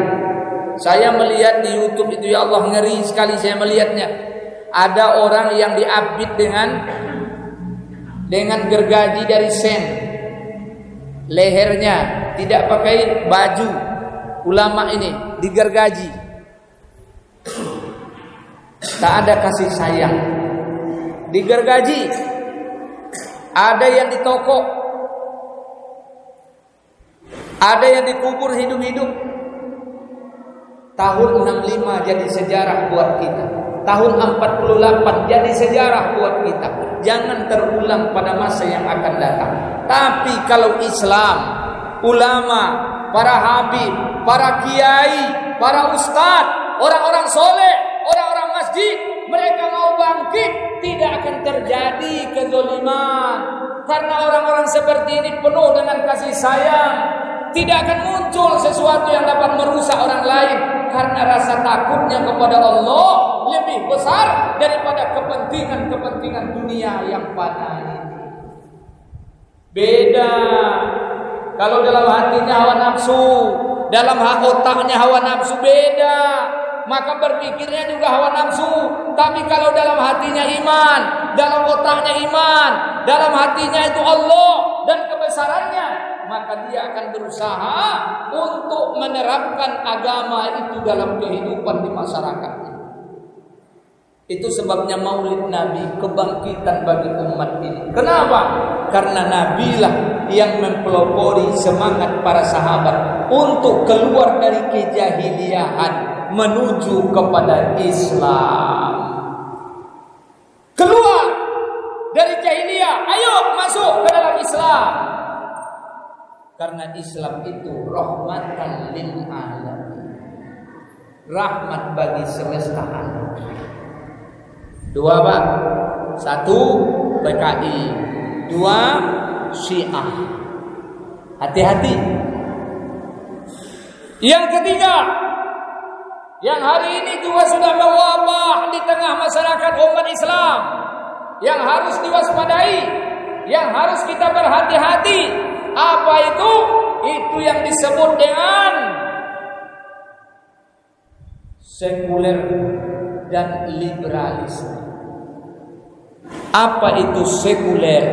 Speaker 1: Saya melihat di YouTube itu, ya Allah, ngeri sekali saya melihatnya. Ada orang yang diapit dengan gergaji dari sen. Lehernya tidak pakai baju. Ulama ini digergaji. Tak ada kasih sayang. Digergaji. Ada yang ditokok. Ada yang dikubur hidup-hidup. Tahun 65 jadi sejarah buat kita. Tahun 48 jadi sejarah buat kita. jangan terulang pada masa yang akan datang. Tapi kalau Islam, ulama, para habib, para kiai, para ustadz, orang-orang soleh, orang-orang masjid, mereka mau bangkit, tidak akan terjadi kezaliman. Karena orang-orang seperti ini penuh dengan kasih sayang. Tidak akan muncul sesuatu yang dapat merusak orang lain, karena rasa takutnya kepada Allah lebih besar daripada kepentingan-kepentingan dunia yang fana ini. Beda kalau dalam hatinya hawa nafsu, dalam otaknya hawa nafsu, beda. Maka berpikirnya juga hawa nafsu. Tapi kalau dalam hatinya iman, dalam otaknya iman, dalam hatinya itu Allah dan kebesarannya, maka dia akan berusaha untuk menerapkan agama itu dalam kehidupan di masyarakat. Itu sebabnya Maulid Nabi kebangkitan bagi umat ini. Kenapa? Karena Nabilah yang mempelopori semangat para sahabat untuk keluar dari kejahiliahan menuju kepada Islam. Keluar dari jahiliyah, ayo masuk ke dalam Islam. Karena Islam itu rahmatan lil alamin, rahmat bagi semesta alam. Dua Pak, satu PKI, dua Syiah. Hati-hati. Yang ketiga, yang hari ini juga sudah mewabah di tengah masyarakat umat Islam, yang harus diwaspadai, yang harus kita berhati-hati. Apa itu? Itu yang disebut dengan sekuler dan liberalisme. Apa itu sekuler?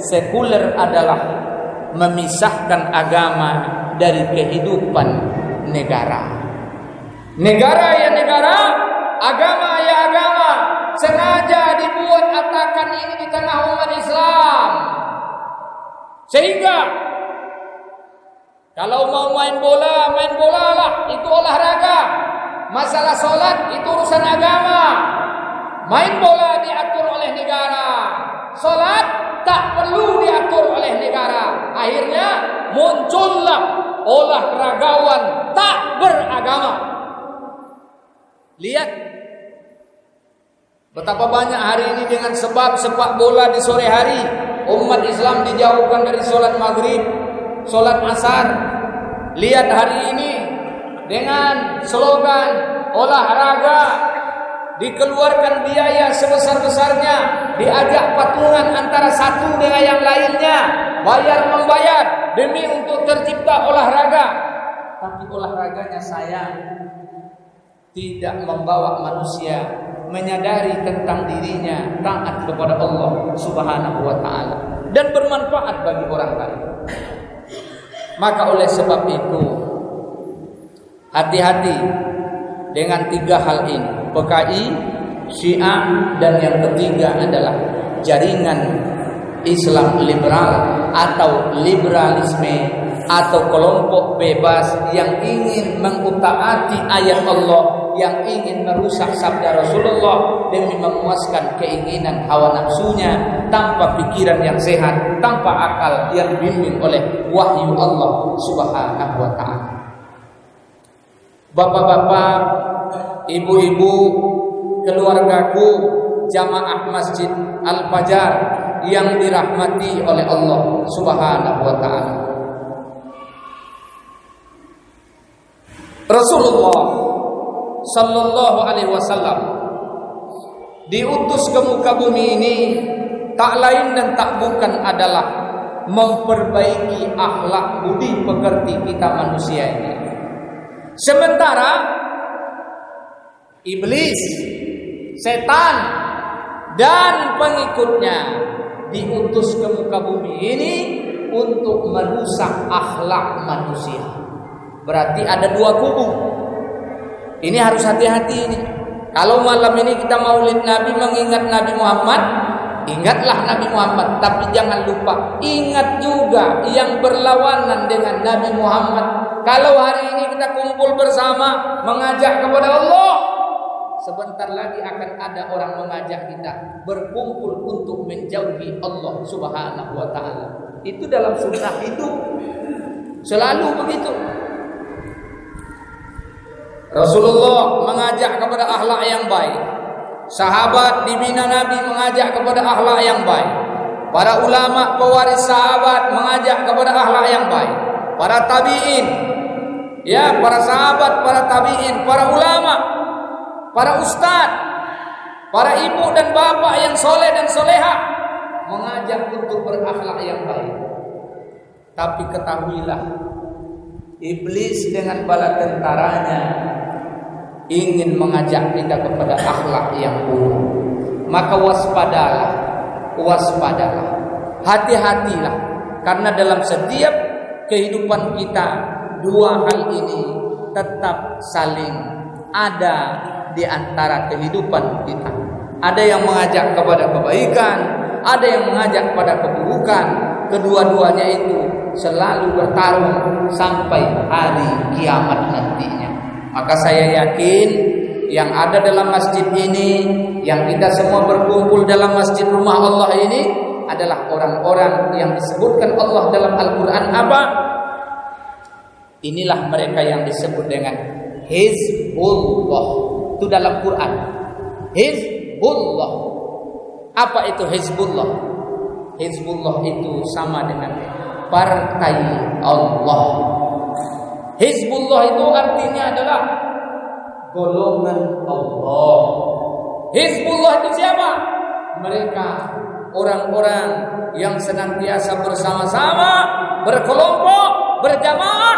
Speaker 1: Sekuler adalah memisahkan agama dari kehidupan negara. Negara ya negara, agama ya agama. Sengaja dibuat atakan ini di tengah umat Islam. Sehingga kalau mau main bola lah, itu olahraga. Masalah sholat itu urusan agama. Main bola diatur oleh negara, sholat tak perlu diatur oleh negara. Akhirnya muncullah olahragawan tak beragama. Lihat betapa banyak hari ini dengan sebab sepak bola di sore hari, umat Islam dijauhkan dari sholat maghrib, sholat asar. Lihat hari ini dengan slogan olahraga, dikeluarkan biaya sebesar-besarnya, diajak patungan antara satu dengan yang lainnya, bayar-membayar demi untuk tercipta olahraga. Tapi olahraganya sayang, tidak membawa manusia menyadari tentang dirinya, taat kepada Allah Subhanahu wa ta'ala, dan bermanfaat bagi orang lain. Maka oleh sebab itu, hati-hati dengan tiga hal ini: PKI, Syiah, dan yang ketiga adalah jaringan Islam liberal atau liberalisme, atau kelompok bebas yang ingin mengutaati ayat Allah, yang ingin merusak sabda Rasulullah demi memuaskan keinginan hawa nafsunya, tanpa pikiran yang sehat, tanpa akal yang dibimbing oleh wahyu Allah Subhanahu wa ta'ala. Bapak-bapak, ibu-ibu, keluargaku, jamaah Masjid Al-Fajar yang dirahmati oleh Allah Subhanahu wa ta'ala. Rasulullah sallallahu alaihi wasallam diutus ke muka bumi ini tak lain dan tak bukan adalah memperbaiki akhlak budi pekerti kita manusia ini. Sementara iblis, setan, dan pengikutnya diutus ke muka bumi ini untuk merusak akhlak manusia. Berarti ada dua kubu. Ini harus hati-hati ini. Kalau malam ini kita maulid Nabi, mengingat Nabi Muhammad, ingatlah Nabi Muhammad, tapi jangan lupa ingat juga yang berlawanan dengan Nabi Muhammad. Kalau hari ini kita kumpul bersama mengajak kepada Allah, sebentar lagi akan ada orang mengajak kita berkumpul untuk menjauhi Allah Subhanahu wa taala. Itu dalam sunnah hidup. Selalu begitu. Rasulullah mengajak kepada akhlak yang baik. Sahabat dibina Nabi mengajak kepada akhlak yang baik. Para ulama pewaris sahabat mengajak kepada akhlak yang baik. Para tabi'in, ya, para sahabat, para tabi'in, para ulama, para ustaz, para ibu dan bapak yang soleh dan solehah mengajak untuk berakhlak yang baik. Tapi ketahuilah, iblis dengan bala tentaranya ingin mengajak kita kepada akhlak yang buruk. Maka waspadalah, waspadalah, hati-hatilah, karena dalam setiap kehidupan kita dua hal ini tetap saling ada di antara kehidupan kita. Ada yang mengajak kepada kebaikan, ada yang mengajak pada keburukan. Kedua-duanya itu selalu bertarung sampai hari kiamat nantinya. Maka saya yakin yang ada dalam masjid ini, yang kita semua berkumpul dalam masjid rumah Allah ini adalah orang-orang yang disebutkan Allah dalam Al-Quran apa? Inilah mereka yang disebut dengan Hizbullah. Itu dalam Quran. Hizbullah. Apa itu Hizbullah? Hizbullah itu sama dengan partai Allah. Hizbullah itu artinya adalah golongan Allah. Hizbullah itu siapa? Mereka orang-orang yang senantiasa bersama-sama, berkelompok, berjamaah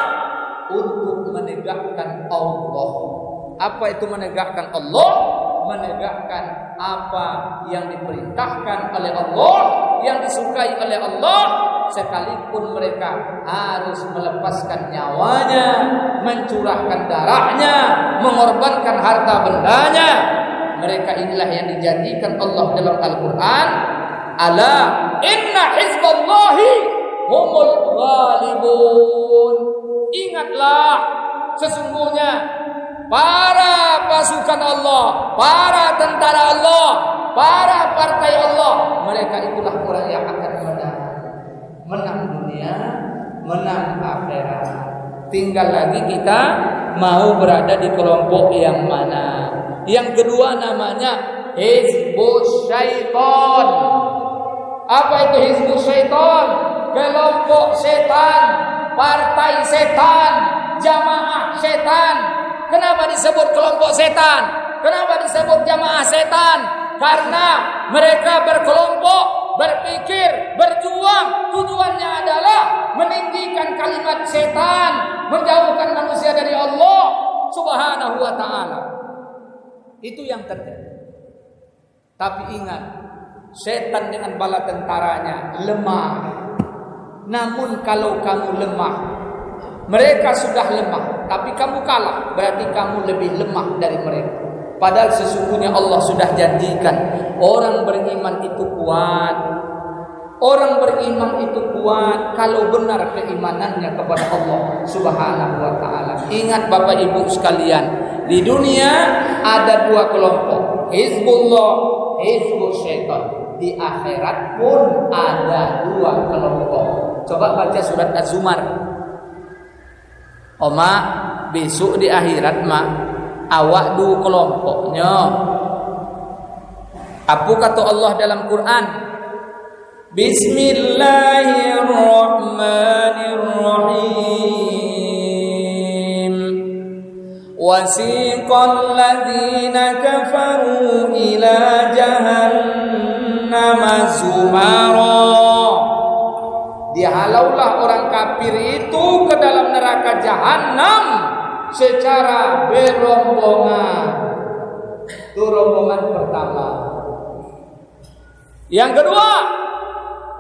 Speaker 1: untuk menegakkan Allah. Apa itu menegakkan Allah? Menegakkan apa yang diperintahkan oleh Allah, yang disukai oleh Allah, sekalipun mereka harus melepaskan nyawanya, mencurahkan darahnya, mengorbankan harta bendanya. Mereka inilah yang dijadikan Allah dalam Al-Quran, ala inna hizballahi humul ghalibun. Ingatlah, sesungguhnya para pasukan Allah, para tentara Allah, para partai Allah, mereka itulah orang yang akan menang. Menang dunia, menang akhirat. Tinggal lagi kita mau berada di kelompok yang mana. Yang kedua namanya Hizbus Syaitan. Apa itu Hizbus Syaitan? Kelompok setan, partai setan, jamaah setan. Kenapa disebut kelompok setan? Kenapa disebut jamaah setan? Karena mereka berkelompok, berpikir, berjuang. Tujuannya adalah meninggikan kalimat setan, menjauhkan manusia dari Allah Subhanahu wa ta'ala. Itu yang terjadi. Tapi ingat, setan dengan bala tentaranya lemah. Namun kalau kamu lemah, mereka sudah lemah, tapi kamu kalah, berarti kamu lebih lemah dari mereka. Padahal sesungguhnya Allah sudah janjikan orang beriman itu kuat. Orang beriman itu kuat kalau benar keimanannya kepada Allah Subhanahu wa ta'ala. Ingat Bapak Ibu sekalian, di dunia ada dua kelompok, Hizbullah, Hizbus Syaitan. Di akhirat pun ada dua kelompok. Coba baca surat Az-Zumar. Oma, besok di akhirat mak awak dua kelompoknya. Apa kata Allah dalam Quran? Bismillahirrahmanirrahim. Wasiqal ladzina kafaru ila jahannama zumara. Dihalaulah orang kafir itu ke dalam neraka jahanam secara berombongan. Itu rombongan pertama. Yang kedua,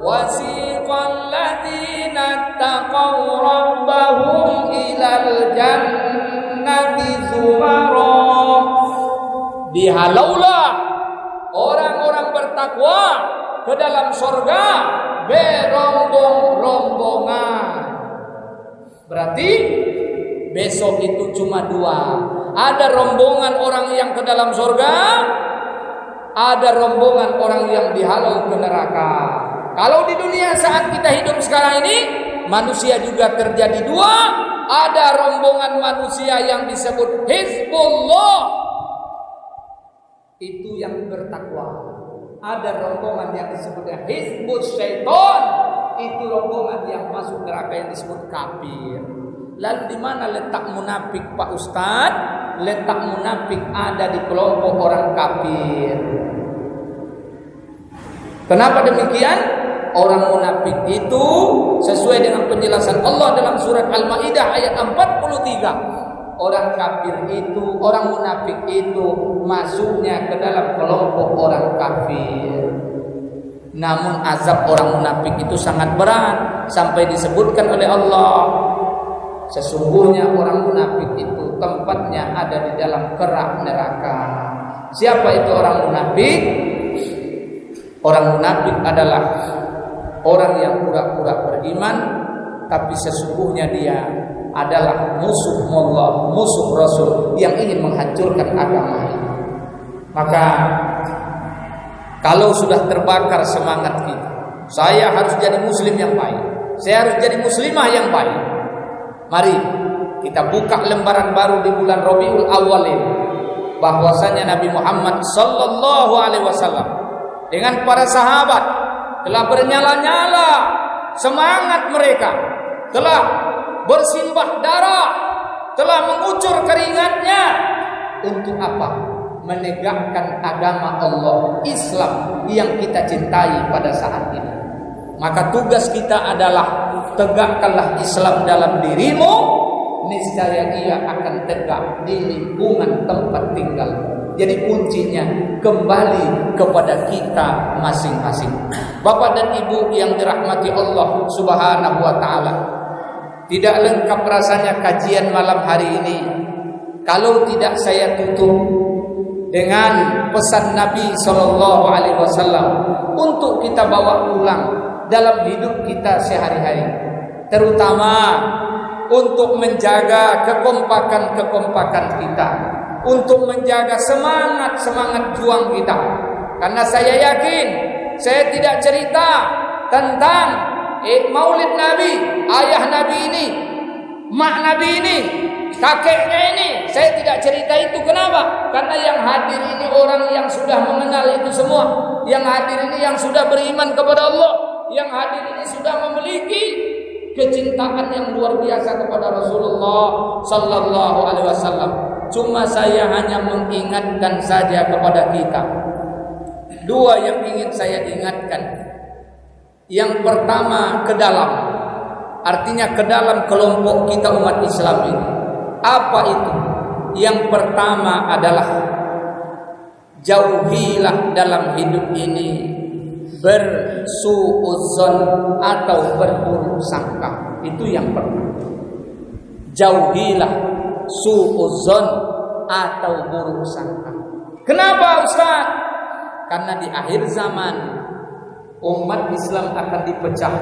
Speaker 1: wasiqal ladzina taqaw rabbahum ilal jannati zumara. Dihalaulah orang-orang bertakwa ke dalam surga berombong-rombongan. Berarti besok itu cuma dua. Ada rombongan orang yang ke dalam surga, ada rombongan orang yang dihalau ke neraka. Kalau di dunia saat kita hidup sekarang ini, manusia juga terjadi dua. Ada rombongan manusia yang disebut Hizbullah, itu yang bertakwa. Ada rombongan yang disebut Hizbus Syaitan, itu rombongan yang masuk neraka yang disebut kafir. Lalu di mana letak munafik, Pak Ustaz? Letak munafik ada di kelompok orang kafir. Kenapa demikian? Orang munafik itu sesuai dengan penjelasan Allah dalam surat Al-Maidah ayat 43. Orang kafir itu, orang munafik itu masuknya ke dalam kelompok orang kafir. Namun azab orang munafik itu sangat berat, sampai disebutkan oleh Allah, sesungguhnya orang munafik itu tempatnya ada di dalam kerak neraka. Siapa itu orang munafik? Orang munafik adalah orang yang pura-pura beriman, tapi sesungguhnya dia adalah musuh Allah, musuh Rasul yang ingin menghancurkan agama ini. Maka kalau sudah terbakar semangat kita, saya harus jadi muslim yang baik, saya harus jadi muslimah yang baik. Mari kita buka lembaran baru di bulan Rabiul Awal ini, bahwasanya Nabi Muhammad sallallahu alaihi wasallam dengan para sahabat telah bernyala-nyala semangat mereka, telah bersimbah darah, telah mengucur keringatnya untuk apa? Menegakkan agama Allah, Islam yang kita cintai pada saat ini. Maka tugas kita adalah tegakkanlah Islam dalam dirimu, niscaya ia akan tegak di lingkungan tempat tinggal. Jadi kuncinya kembali kepada kita masing-masing. Bapak dan Ibu yang dirahmati Allah Subhanahu wa taala, tidak lengkap rasanya kajian malam hari ini kalau tidak saya tutup dengan pesan Nabi sallallahu alaihi wasallam untuk kita bawa pulang dalam hidup kita sehari-hari, terutama untuk menjaga kekompakan kita, untuk menjaga semangat juang kita. Karena saya yakin, saya tidak cerita tentang maulid Nabi, ayah Nabi ini, mak Nabi ini, kakeknya ini. Saya tidak cerita itu. Kenapa? Karena yang hadir ini orang yang sudah mengenal itu semua. Yang hadir ini yang sudah beriman kepada Allah. Yang hadir ini sudah memiliki kecintaan yang luar biasa kepada Rasulullah sallallahu alaihi wasallam. Cuma saya hanya mengingatkan saja kepada kita. Dua yang ingin saya ingatkan. Yang pertama, ke dalam, artinya ke dalam kelompok kita umat Islam ini. Apa itu? Yang pertama adalah jauhilah dalam hidup ini bersuudzon atau berburuk sangka. Itu yang pertama. Jauhilah suudzon atau buruk sangka. Kenapa Ustaz? Karena di akhir zaman umat Islam akan dipecah,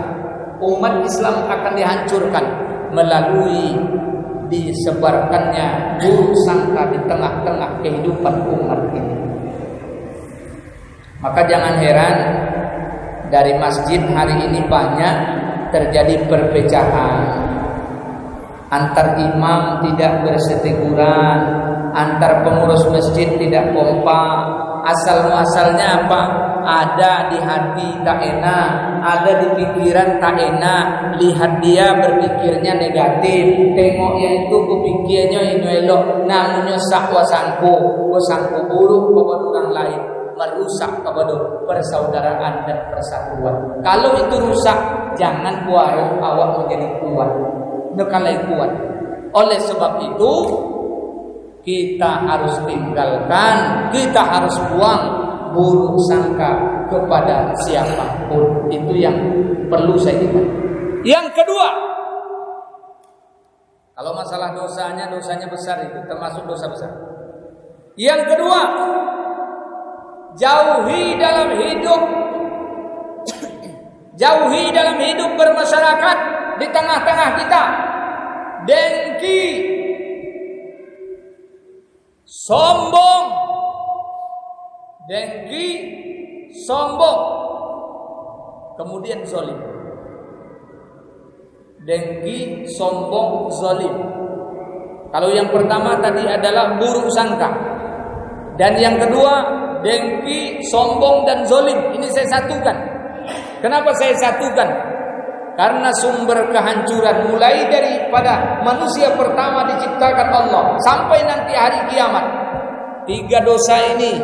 Speaker 1: umat Islam akan dihancurkan melalui disebarkannya buruk sangka di tengah-tengah kehidupan umat ini. Maka jangan heran dari masjid hari ini banyak terjadi perpecahan. Antar imam tidak bersiteguran, antar pengurus masjid tidak kompak. Asal muasalnya apa? Ada di hati tak enak, ada di pikiran tak enak. Lihat dia berpikirnya negatif, tengoknya itu berpikirnya ini elok, namanya sakwa sangku buruk kepada orang lain, merusak kepada persaudaraan dan persatuan. Kalau itu rusak, jangan buat awak menjadi kuat, nekalai kuat. Oleh sebab itu kita harus tinggalkan, kita harus buang buruk sangka kepada siapapun. Itu yang perlu saya ingat. Yang kedua, kalau masalah dosanya besar, itu termasuk dosa besar. Yang kedua, jauhi dalam hidup bermasyarakat di tengah-tengah kita dengki, sombong, dengki, sombong, kemudian zalim. Dengki, sombong, zalim. Kalau yang pertama tadi adalah buruk sangka, dan yang kedua dengki, sombong, dan zalim. Ini saya satukan. Kenapa saya satukan? Karena sumber kehancuran mulai daripada manusia pertama diciptakan Allah sampai nanti hari kiamat, 3 dosa ini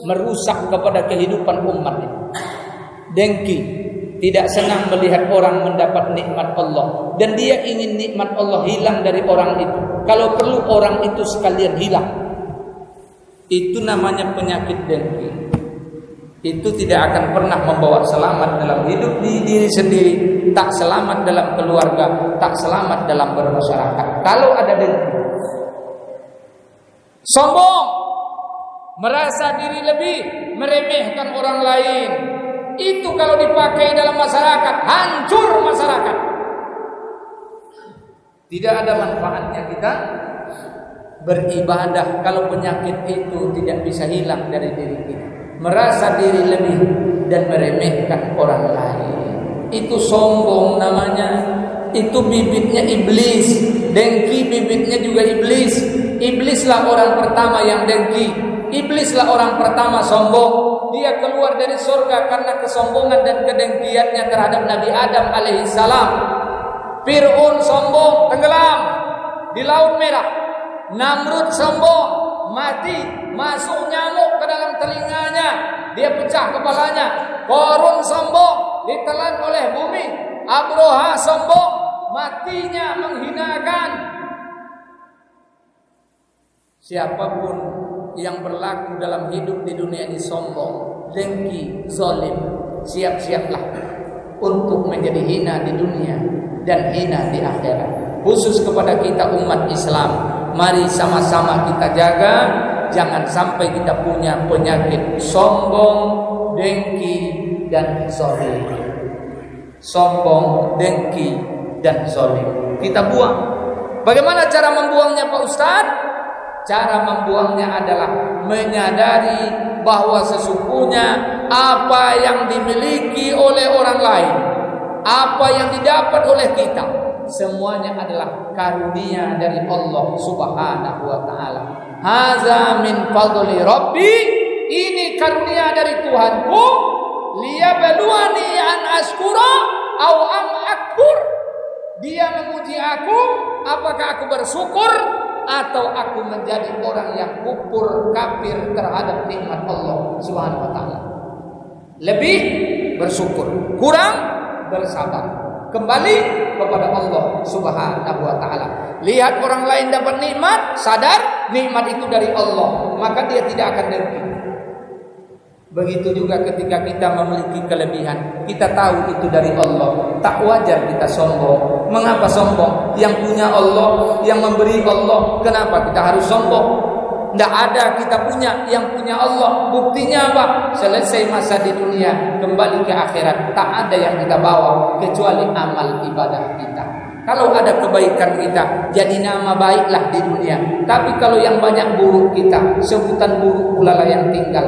Speaker 1: merusak kepada kehidupan umat ini. Dengki, tidak senang melihat orang mendapat nikmat Allah, dan dia ingin nikmat Allah hilang dari orang itu. Kalau perlu orang itu sekalian hilang. Itu namanya penyakit dengki. Itu tidak akan pernah membawa selamat dalam hidup di diri sendiri, tak selamat dalam keluarga, tak selamat dalam bermasyarakat. Kalau ada dengki. Sombong, merasa diri lebih, meremehkan orang lain. Itu kalau dipakai dalam masyarakat, hancur masyarakat. Tidak ada manfaatnya kita beribadah kalau penyakit itu tidak bisa hilang dari diri kita. Merasa diri lebih dan meremehkan orang lain. Itu sombong namanya. Itu bibitnya iblis. Dengki bibitnya juga iblis. Iblislah orang pertama yang dengki. Iblislah orang pertama sombong. Dia keluar dari surga karena kesombongan dan kedengkiannya terhadap Nabi Adam alaihissalam. Fir'aun sombong, tenggelam di Laut Merah. Namrud sombong, mati. Masuk nyamuk ke dalam telinganya, dia pecah kepalanya. Qarun sombong, ditelan oleh bumi. Abraha sombong, matinya menghinakan. Siapapun yang berlaku dalam hidup di dunia ini sombong, dengki, zalim, siap-siaplah untuk menjadi hina di dunia dan hina di akhirat. Khusus kepada kita umat Islam, mari sama-sama kita jaga. Jangan sampai kita punya penyakit sombong, dengki, dan zalim. Sombong, dengki, dan zalim. Kita buang. Bagaimana cara membuangnya Pak Ustadz? Cara membuangnya adalah menyadari bahwa sesungguhnya apa yang dimiliki oleh orang lain, apa yang didapat oleh kita, semuanya adalah karunia dari Allah Subhanahu wa taala. Haza min fadli Rabbi, ini karunia dari Tuhanku. Liyabluwani an askura au am akfur. Dia menguji aku, apakah aku bersyukur atau aku menjadi orang yang kufur, kafir terhadap nikmat Allah Subhanahu wa taala. Lebih bersyukur, kurang bersabar. Kembali kepada Allah Subhanahu wa taala. Lihat orang lain dapat nikmat, sadar nikmat itu dari Allah, maka dia tidak akan dengki. Begitu juga ketika kita memiliki kelebihan, kita tahu itu dari Allah, tak wajar kita sombong. Mengapa sombong? Yang punya Allah, yang memberi Allah, kenapa kita harus sombong? Tidak ada kita punya, yang punya Allah. Buktinya apa? Selesai masa di dunia, kembali ke akhirat, tak ada yang kita bawa kecuali amal ibadah kita. Kalau ada kebaikan kita, jadi nama baiklah di dunia. Tapi kalau yang banyak buruk kita, sebutan buruk pula lah yang tinggal,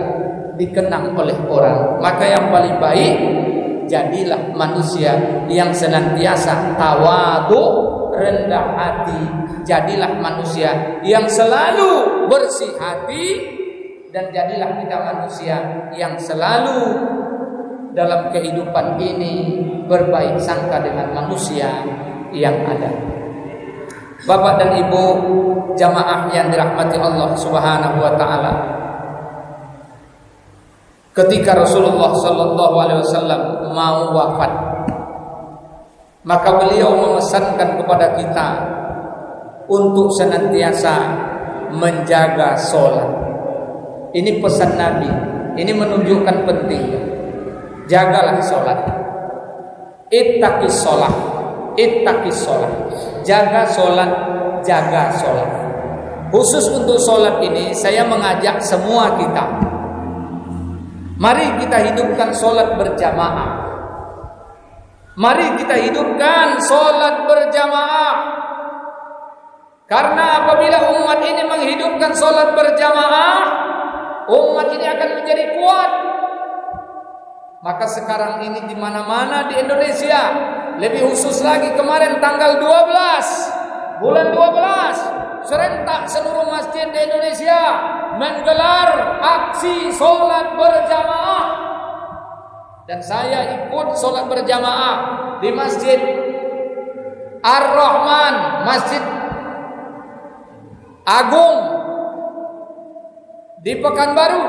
Speaker 1: dikenang oleh orang. Maka yang paling baik, jadilah manusia yang senantiasa tawadu, rendah hati. Jadilah manusia yang selalu bersih hati, dan jadilah kita manusia yang selalu dalam kehidupan ini berbaik sangka dengan manusia yang ada. Bapak dan Ibu jamaah yang dirahmati Allah Subhanahu wa taala, ketika Rasulullah sallallahu alaihi wasallam mau wafat, maka beliau memesankan kepada kita untuk senantiasa menjaga sholat. Ini pesan Nabi. Ini menunjukkan pentingnya. Jagalah sholat. Ittaqis sholat. Ittaqis sholat. Jaga sholat. Jaga sholat. Khusus untuk sholat ini saya mengajak semua kita. Mari kita hidupkan sholat berjamaah. Mari kita hidupkan sholat berjamaah. Karena apabila umat ini menghidupkan sholat berjamaah, umat ini akan menjadi kuat. Maka sekarang ini di mana-mana di Indonesia, lebih khusus lagi kemarin tanggal 12 bulan 12, serentak seluruh masjid di Indonesia menggelar aksi sholat berjamaah. Dan saya ikut sholat berjamaah di Masjid Ar-Rahman, Masjid Agung di Pekanbaru.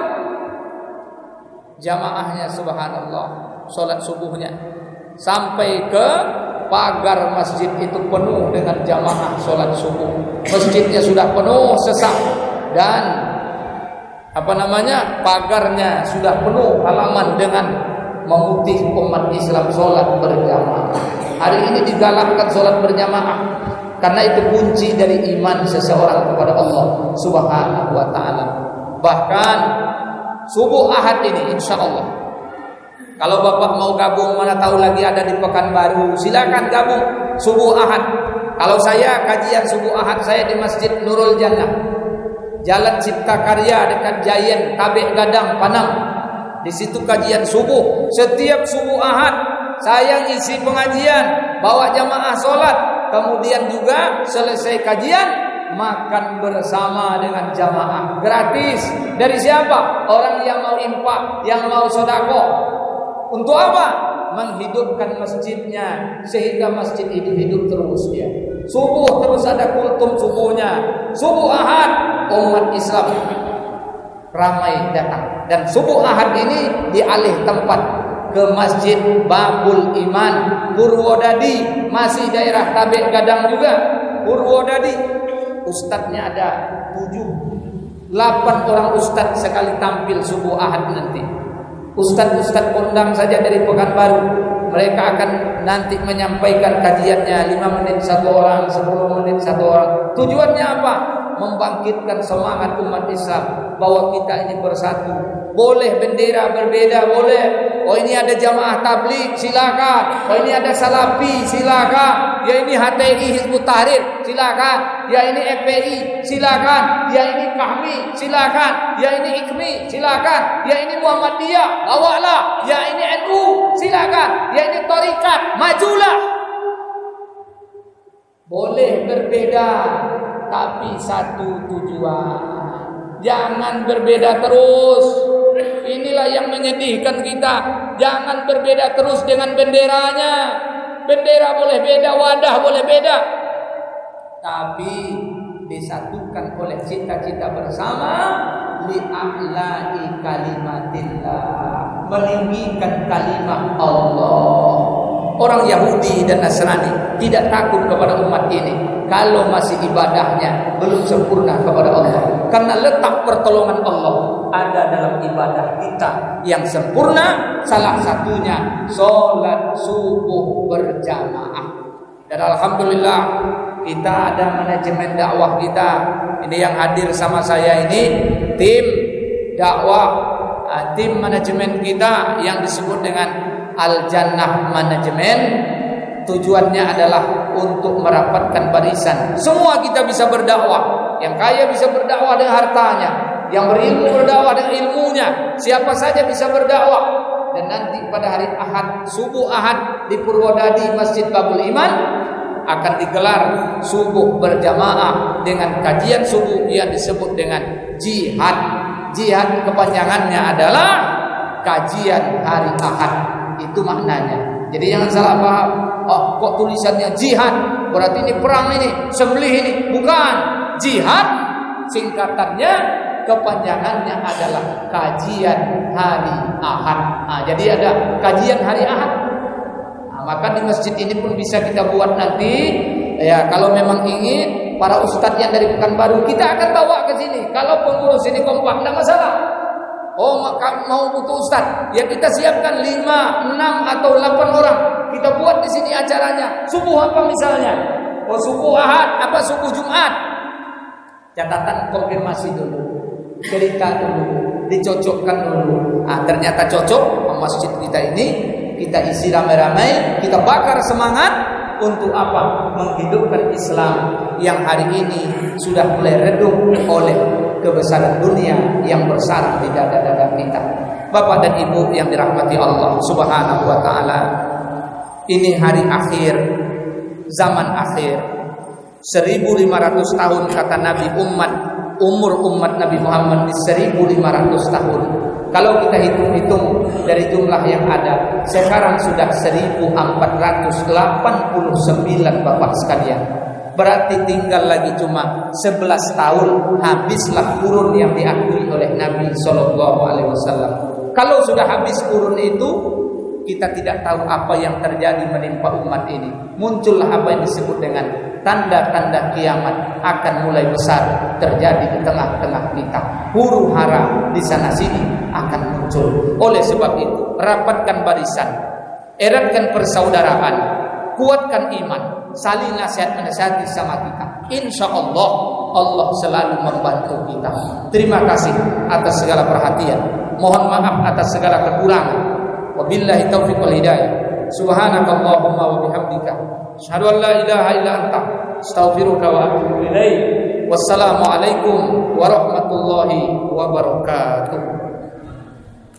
Speaker 1: Jamaahnya subhanallah, sholat subuhnya sampai ke pagar masjid itu penuh dengan jamaah sholat subuh. Masjidnya sudah penuh sesak dan pagarnya sudah penuh halaman dengan memutih umat Islam sholat berjamaah. Hari ini digalakkan sholat berjamaah karena itu kunci dari iman seseorang kepada Allah Subhanahu wa taala. Bahkan subuh Ahad ini insya Allah, kalau Bapak mau gabung, mana tahu lagi ada di Pekanbaru, silakan gabung subuh Ahad. Kalau saya kajian subuh Ahad, saya di Masjid Nurul Jannah, Jalan Cipta Karya dekat Giant, Tabek Gadang, Panang. Di situ kajian subuh. Setiap subuh Ahad saya ngisi pengajian, bawa jamaah sholat, kemudian juga selesai kajian makan bersama dengan jamaah gratis. Dari siapa? Orang yang mau infak, yang mau sedekah. Untuk apa? Menghidupkan masjidnya sehingga masjid ini hidup terus ya. Subuh terus ada kultum subuhnya. Subuh Ahad umat Islam ramai datang. Dan subuh Ahad ini dialih tempat ke Masjid Babul Iman Purwodadi, masih daerah Tabek Gadang juga, Purwodadi. Ustadznya ada 7-8 orang ustadz sekali tampil subuh Ahad nanti. Ustadz kondang saja dari Pekanbaru, mereka akan nanti menyampaikan kajiannya 5 menit satu orang, 10 menit satu orang. Tujuannya apa? Membangkitkan semangat umat Islam bahwa kita ini bersatu. Boleh bendera berbeda, boleh. Oh ini ada jamaah tabligh, silakan. Oh ini ada salafi, silakan. Ya ini HTI Hizbut Tahrir, silakan. Ya ini FPI, silakan. Ya ini Kahmi, silakan. Ya ini IKMI, silakan. Ya ini Muhammadiyah, bawalah. Ya ini NU, silakan. Ya ini Thariqat, majulah. Boleh berbeda, tapi satu tujuan. Jangan berbeda terus. Inilah yang menyedihkan kita. Jangan berbeda terus dengan benderanya. Bendera boleh beda, wadah boleh beda, tapi disatukan oleh cita-cita bersama li'a'la'i kalimatillah, meninggikan kalimat Allah. Orang Yahudi dan Nasrani tidak takut kepada umat ini kalau masih ibadahnya belum sempurna kepada Allah. Karena letak pertolongan Allah ada dalam ibadah kita yang sempurna. Salah satunya sholat subuh berjamaah. Dan alhamdulillah kita ada manajemen dakwah kita. Ini yang hadir sama saya ini tim dakwah, tim manajemen kita yang disebut dengan Al-Jannah Manajemen. Tujuannya adalah untuk merapatkan barisan. Semua kita bisa berdakwah. Yang kaya bisa berdakwah dengan hartanya, yang berilmu berdakwah dengan ilmunya. Siapa saja bisa berdakwah. Dan nanti pada hari Ahad, subuh Ahad di Purwodadi Masjid Babul Iman akan digelar subuh berjamaah dengan kajian subuh yang disebut dengan jihad. Jihad kepanjangannya adalah kajian hari Ahad. Itu maknanya. Jadi jangan salah paham. Oh, kok tulisannya jihad? Berarti ini perang ini, sembelih ini. Bukan. Jihad singkatannya, kepanjangannya adalah kajian hari Ahad. Jadi ada kajian hari Ahad. Maka di masjid ini pun bisa kita buat nanti. Ya, kalau memang ingin para ustadz yang dari Pekanbaru kita akan bawa ke sini. Kalau pengurus ini kompak, tidak masalah. Oh, mau butuh ustaz, ya kita siapkan 5, 6 atau 8 orang. Kita buat di sini acaranya. Subuh apa misalnya? Oh, subuh Ahad, apa subuh Jumat? Catatan konfirmasi dulu. Cerita dulu, dicocokkan dulu. Ternyata cocok masjid kita ini, kita isi ramai-ramai, kita bakar semangat.
Speaker 2: untuk apa? Menghidupkan Islam yang hari ini sudah mulai redup oleh kebesaran dunia yang bersarang di dada-dada kita. Bapak dan Ibu yang dirahmati Allah Subhanahu wa taala, ini hari akhir, zaman akhir. 1500 tahun kata Nabi, umur umat Nabi Muhammad di 1500 tahun. Kalau kita hitung-hitung dari jumlah yang ada, sekarang sudah 1489 Bapak sekalian. Berarti tinggal lagi cuma 11 tahun habislah kurun yang diakui oleh Nabi Shallallahu Alaihi Wasallam. Kalau sudah habis kurun itu, kita tidak tahu apa yang terjadi menimpa umat ini. Muncullah apa yang disebut dengan tanda-tanda kiamat akan mulai besar terjadi di tengah-tengah kita. Huru hara di sana sini akan muncul. Oleh sebab itu, rapatkan barisan, eratkan persaudaraan, kuatkan iman, saling nasihat-menasihati sama kita. Insya Allah, Allah selalu membantu kita. Terima kasih atas segala perhatian. Mohon maaf atas segala kekurangan. Wabillahi taufiq wal hidayah. Subhanakallahumma wa bihamdika, asyhadu an la ilaha illa anta, astaghfiruka wa atubu ilaik. Wassalamu alaikum warahmatullahi wabarakatuh.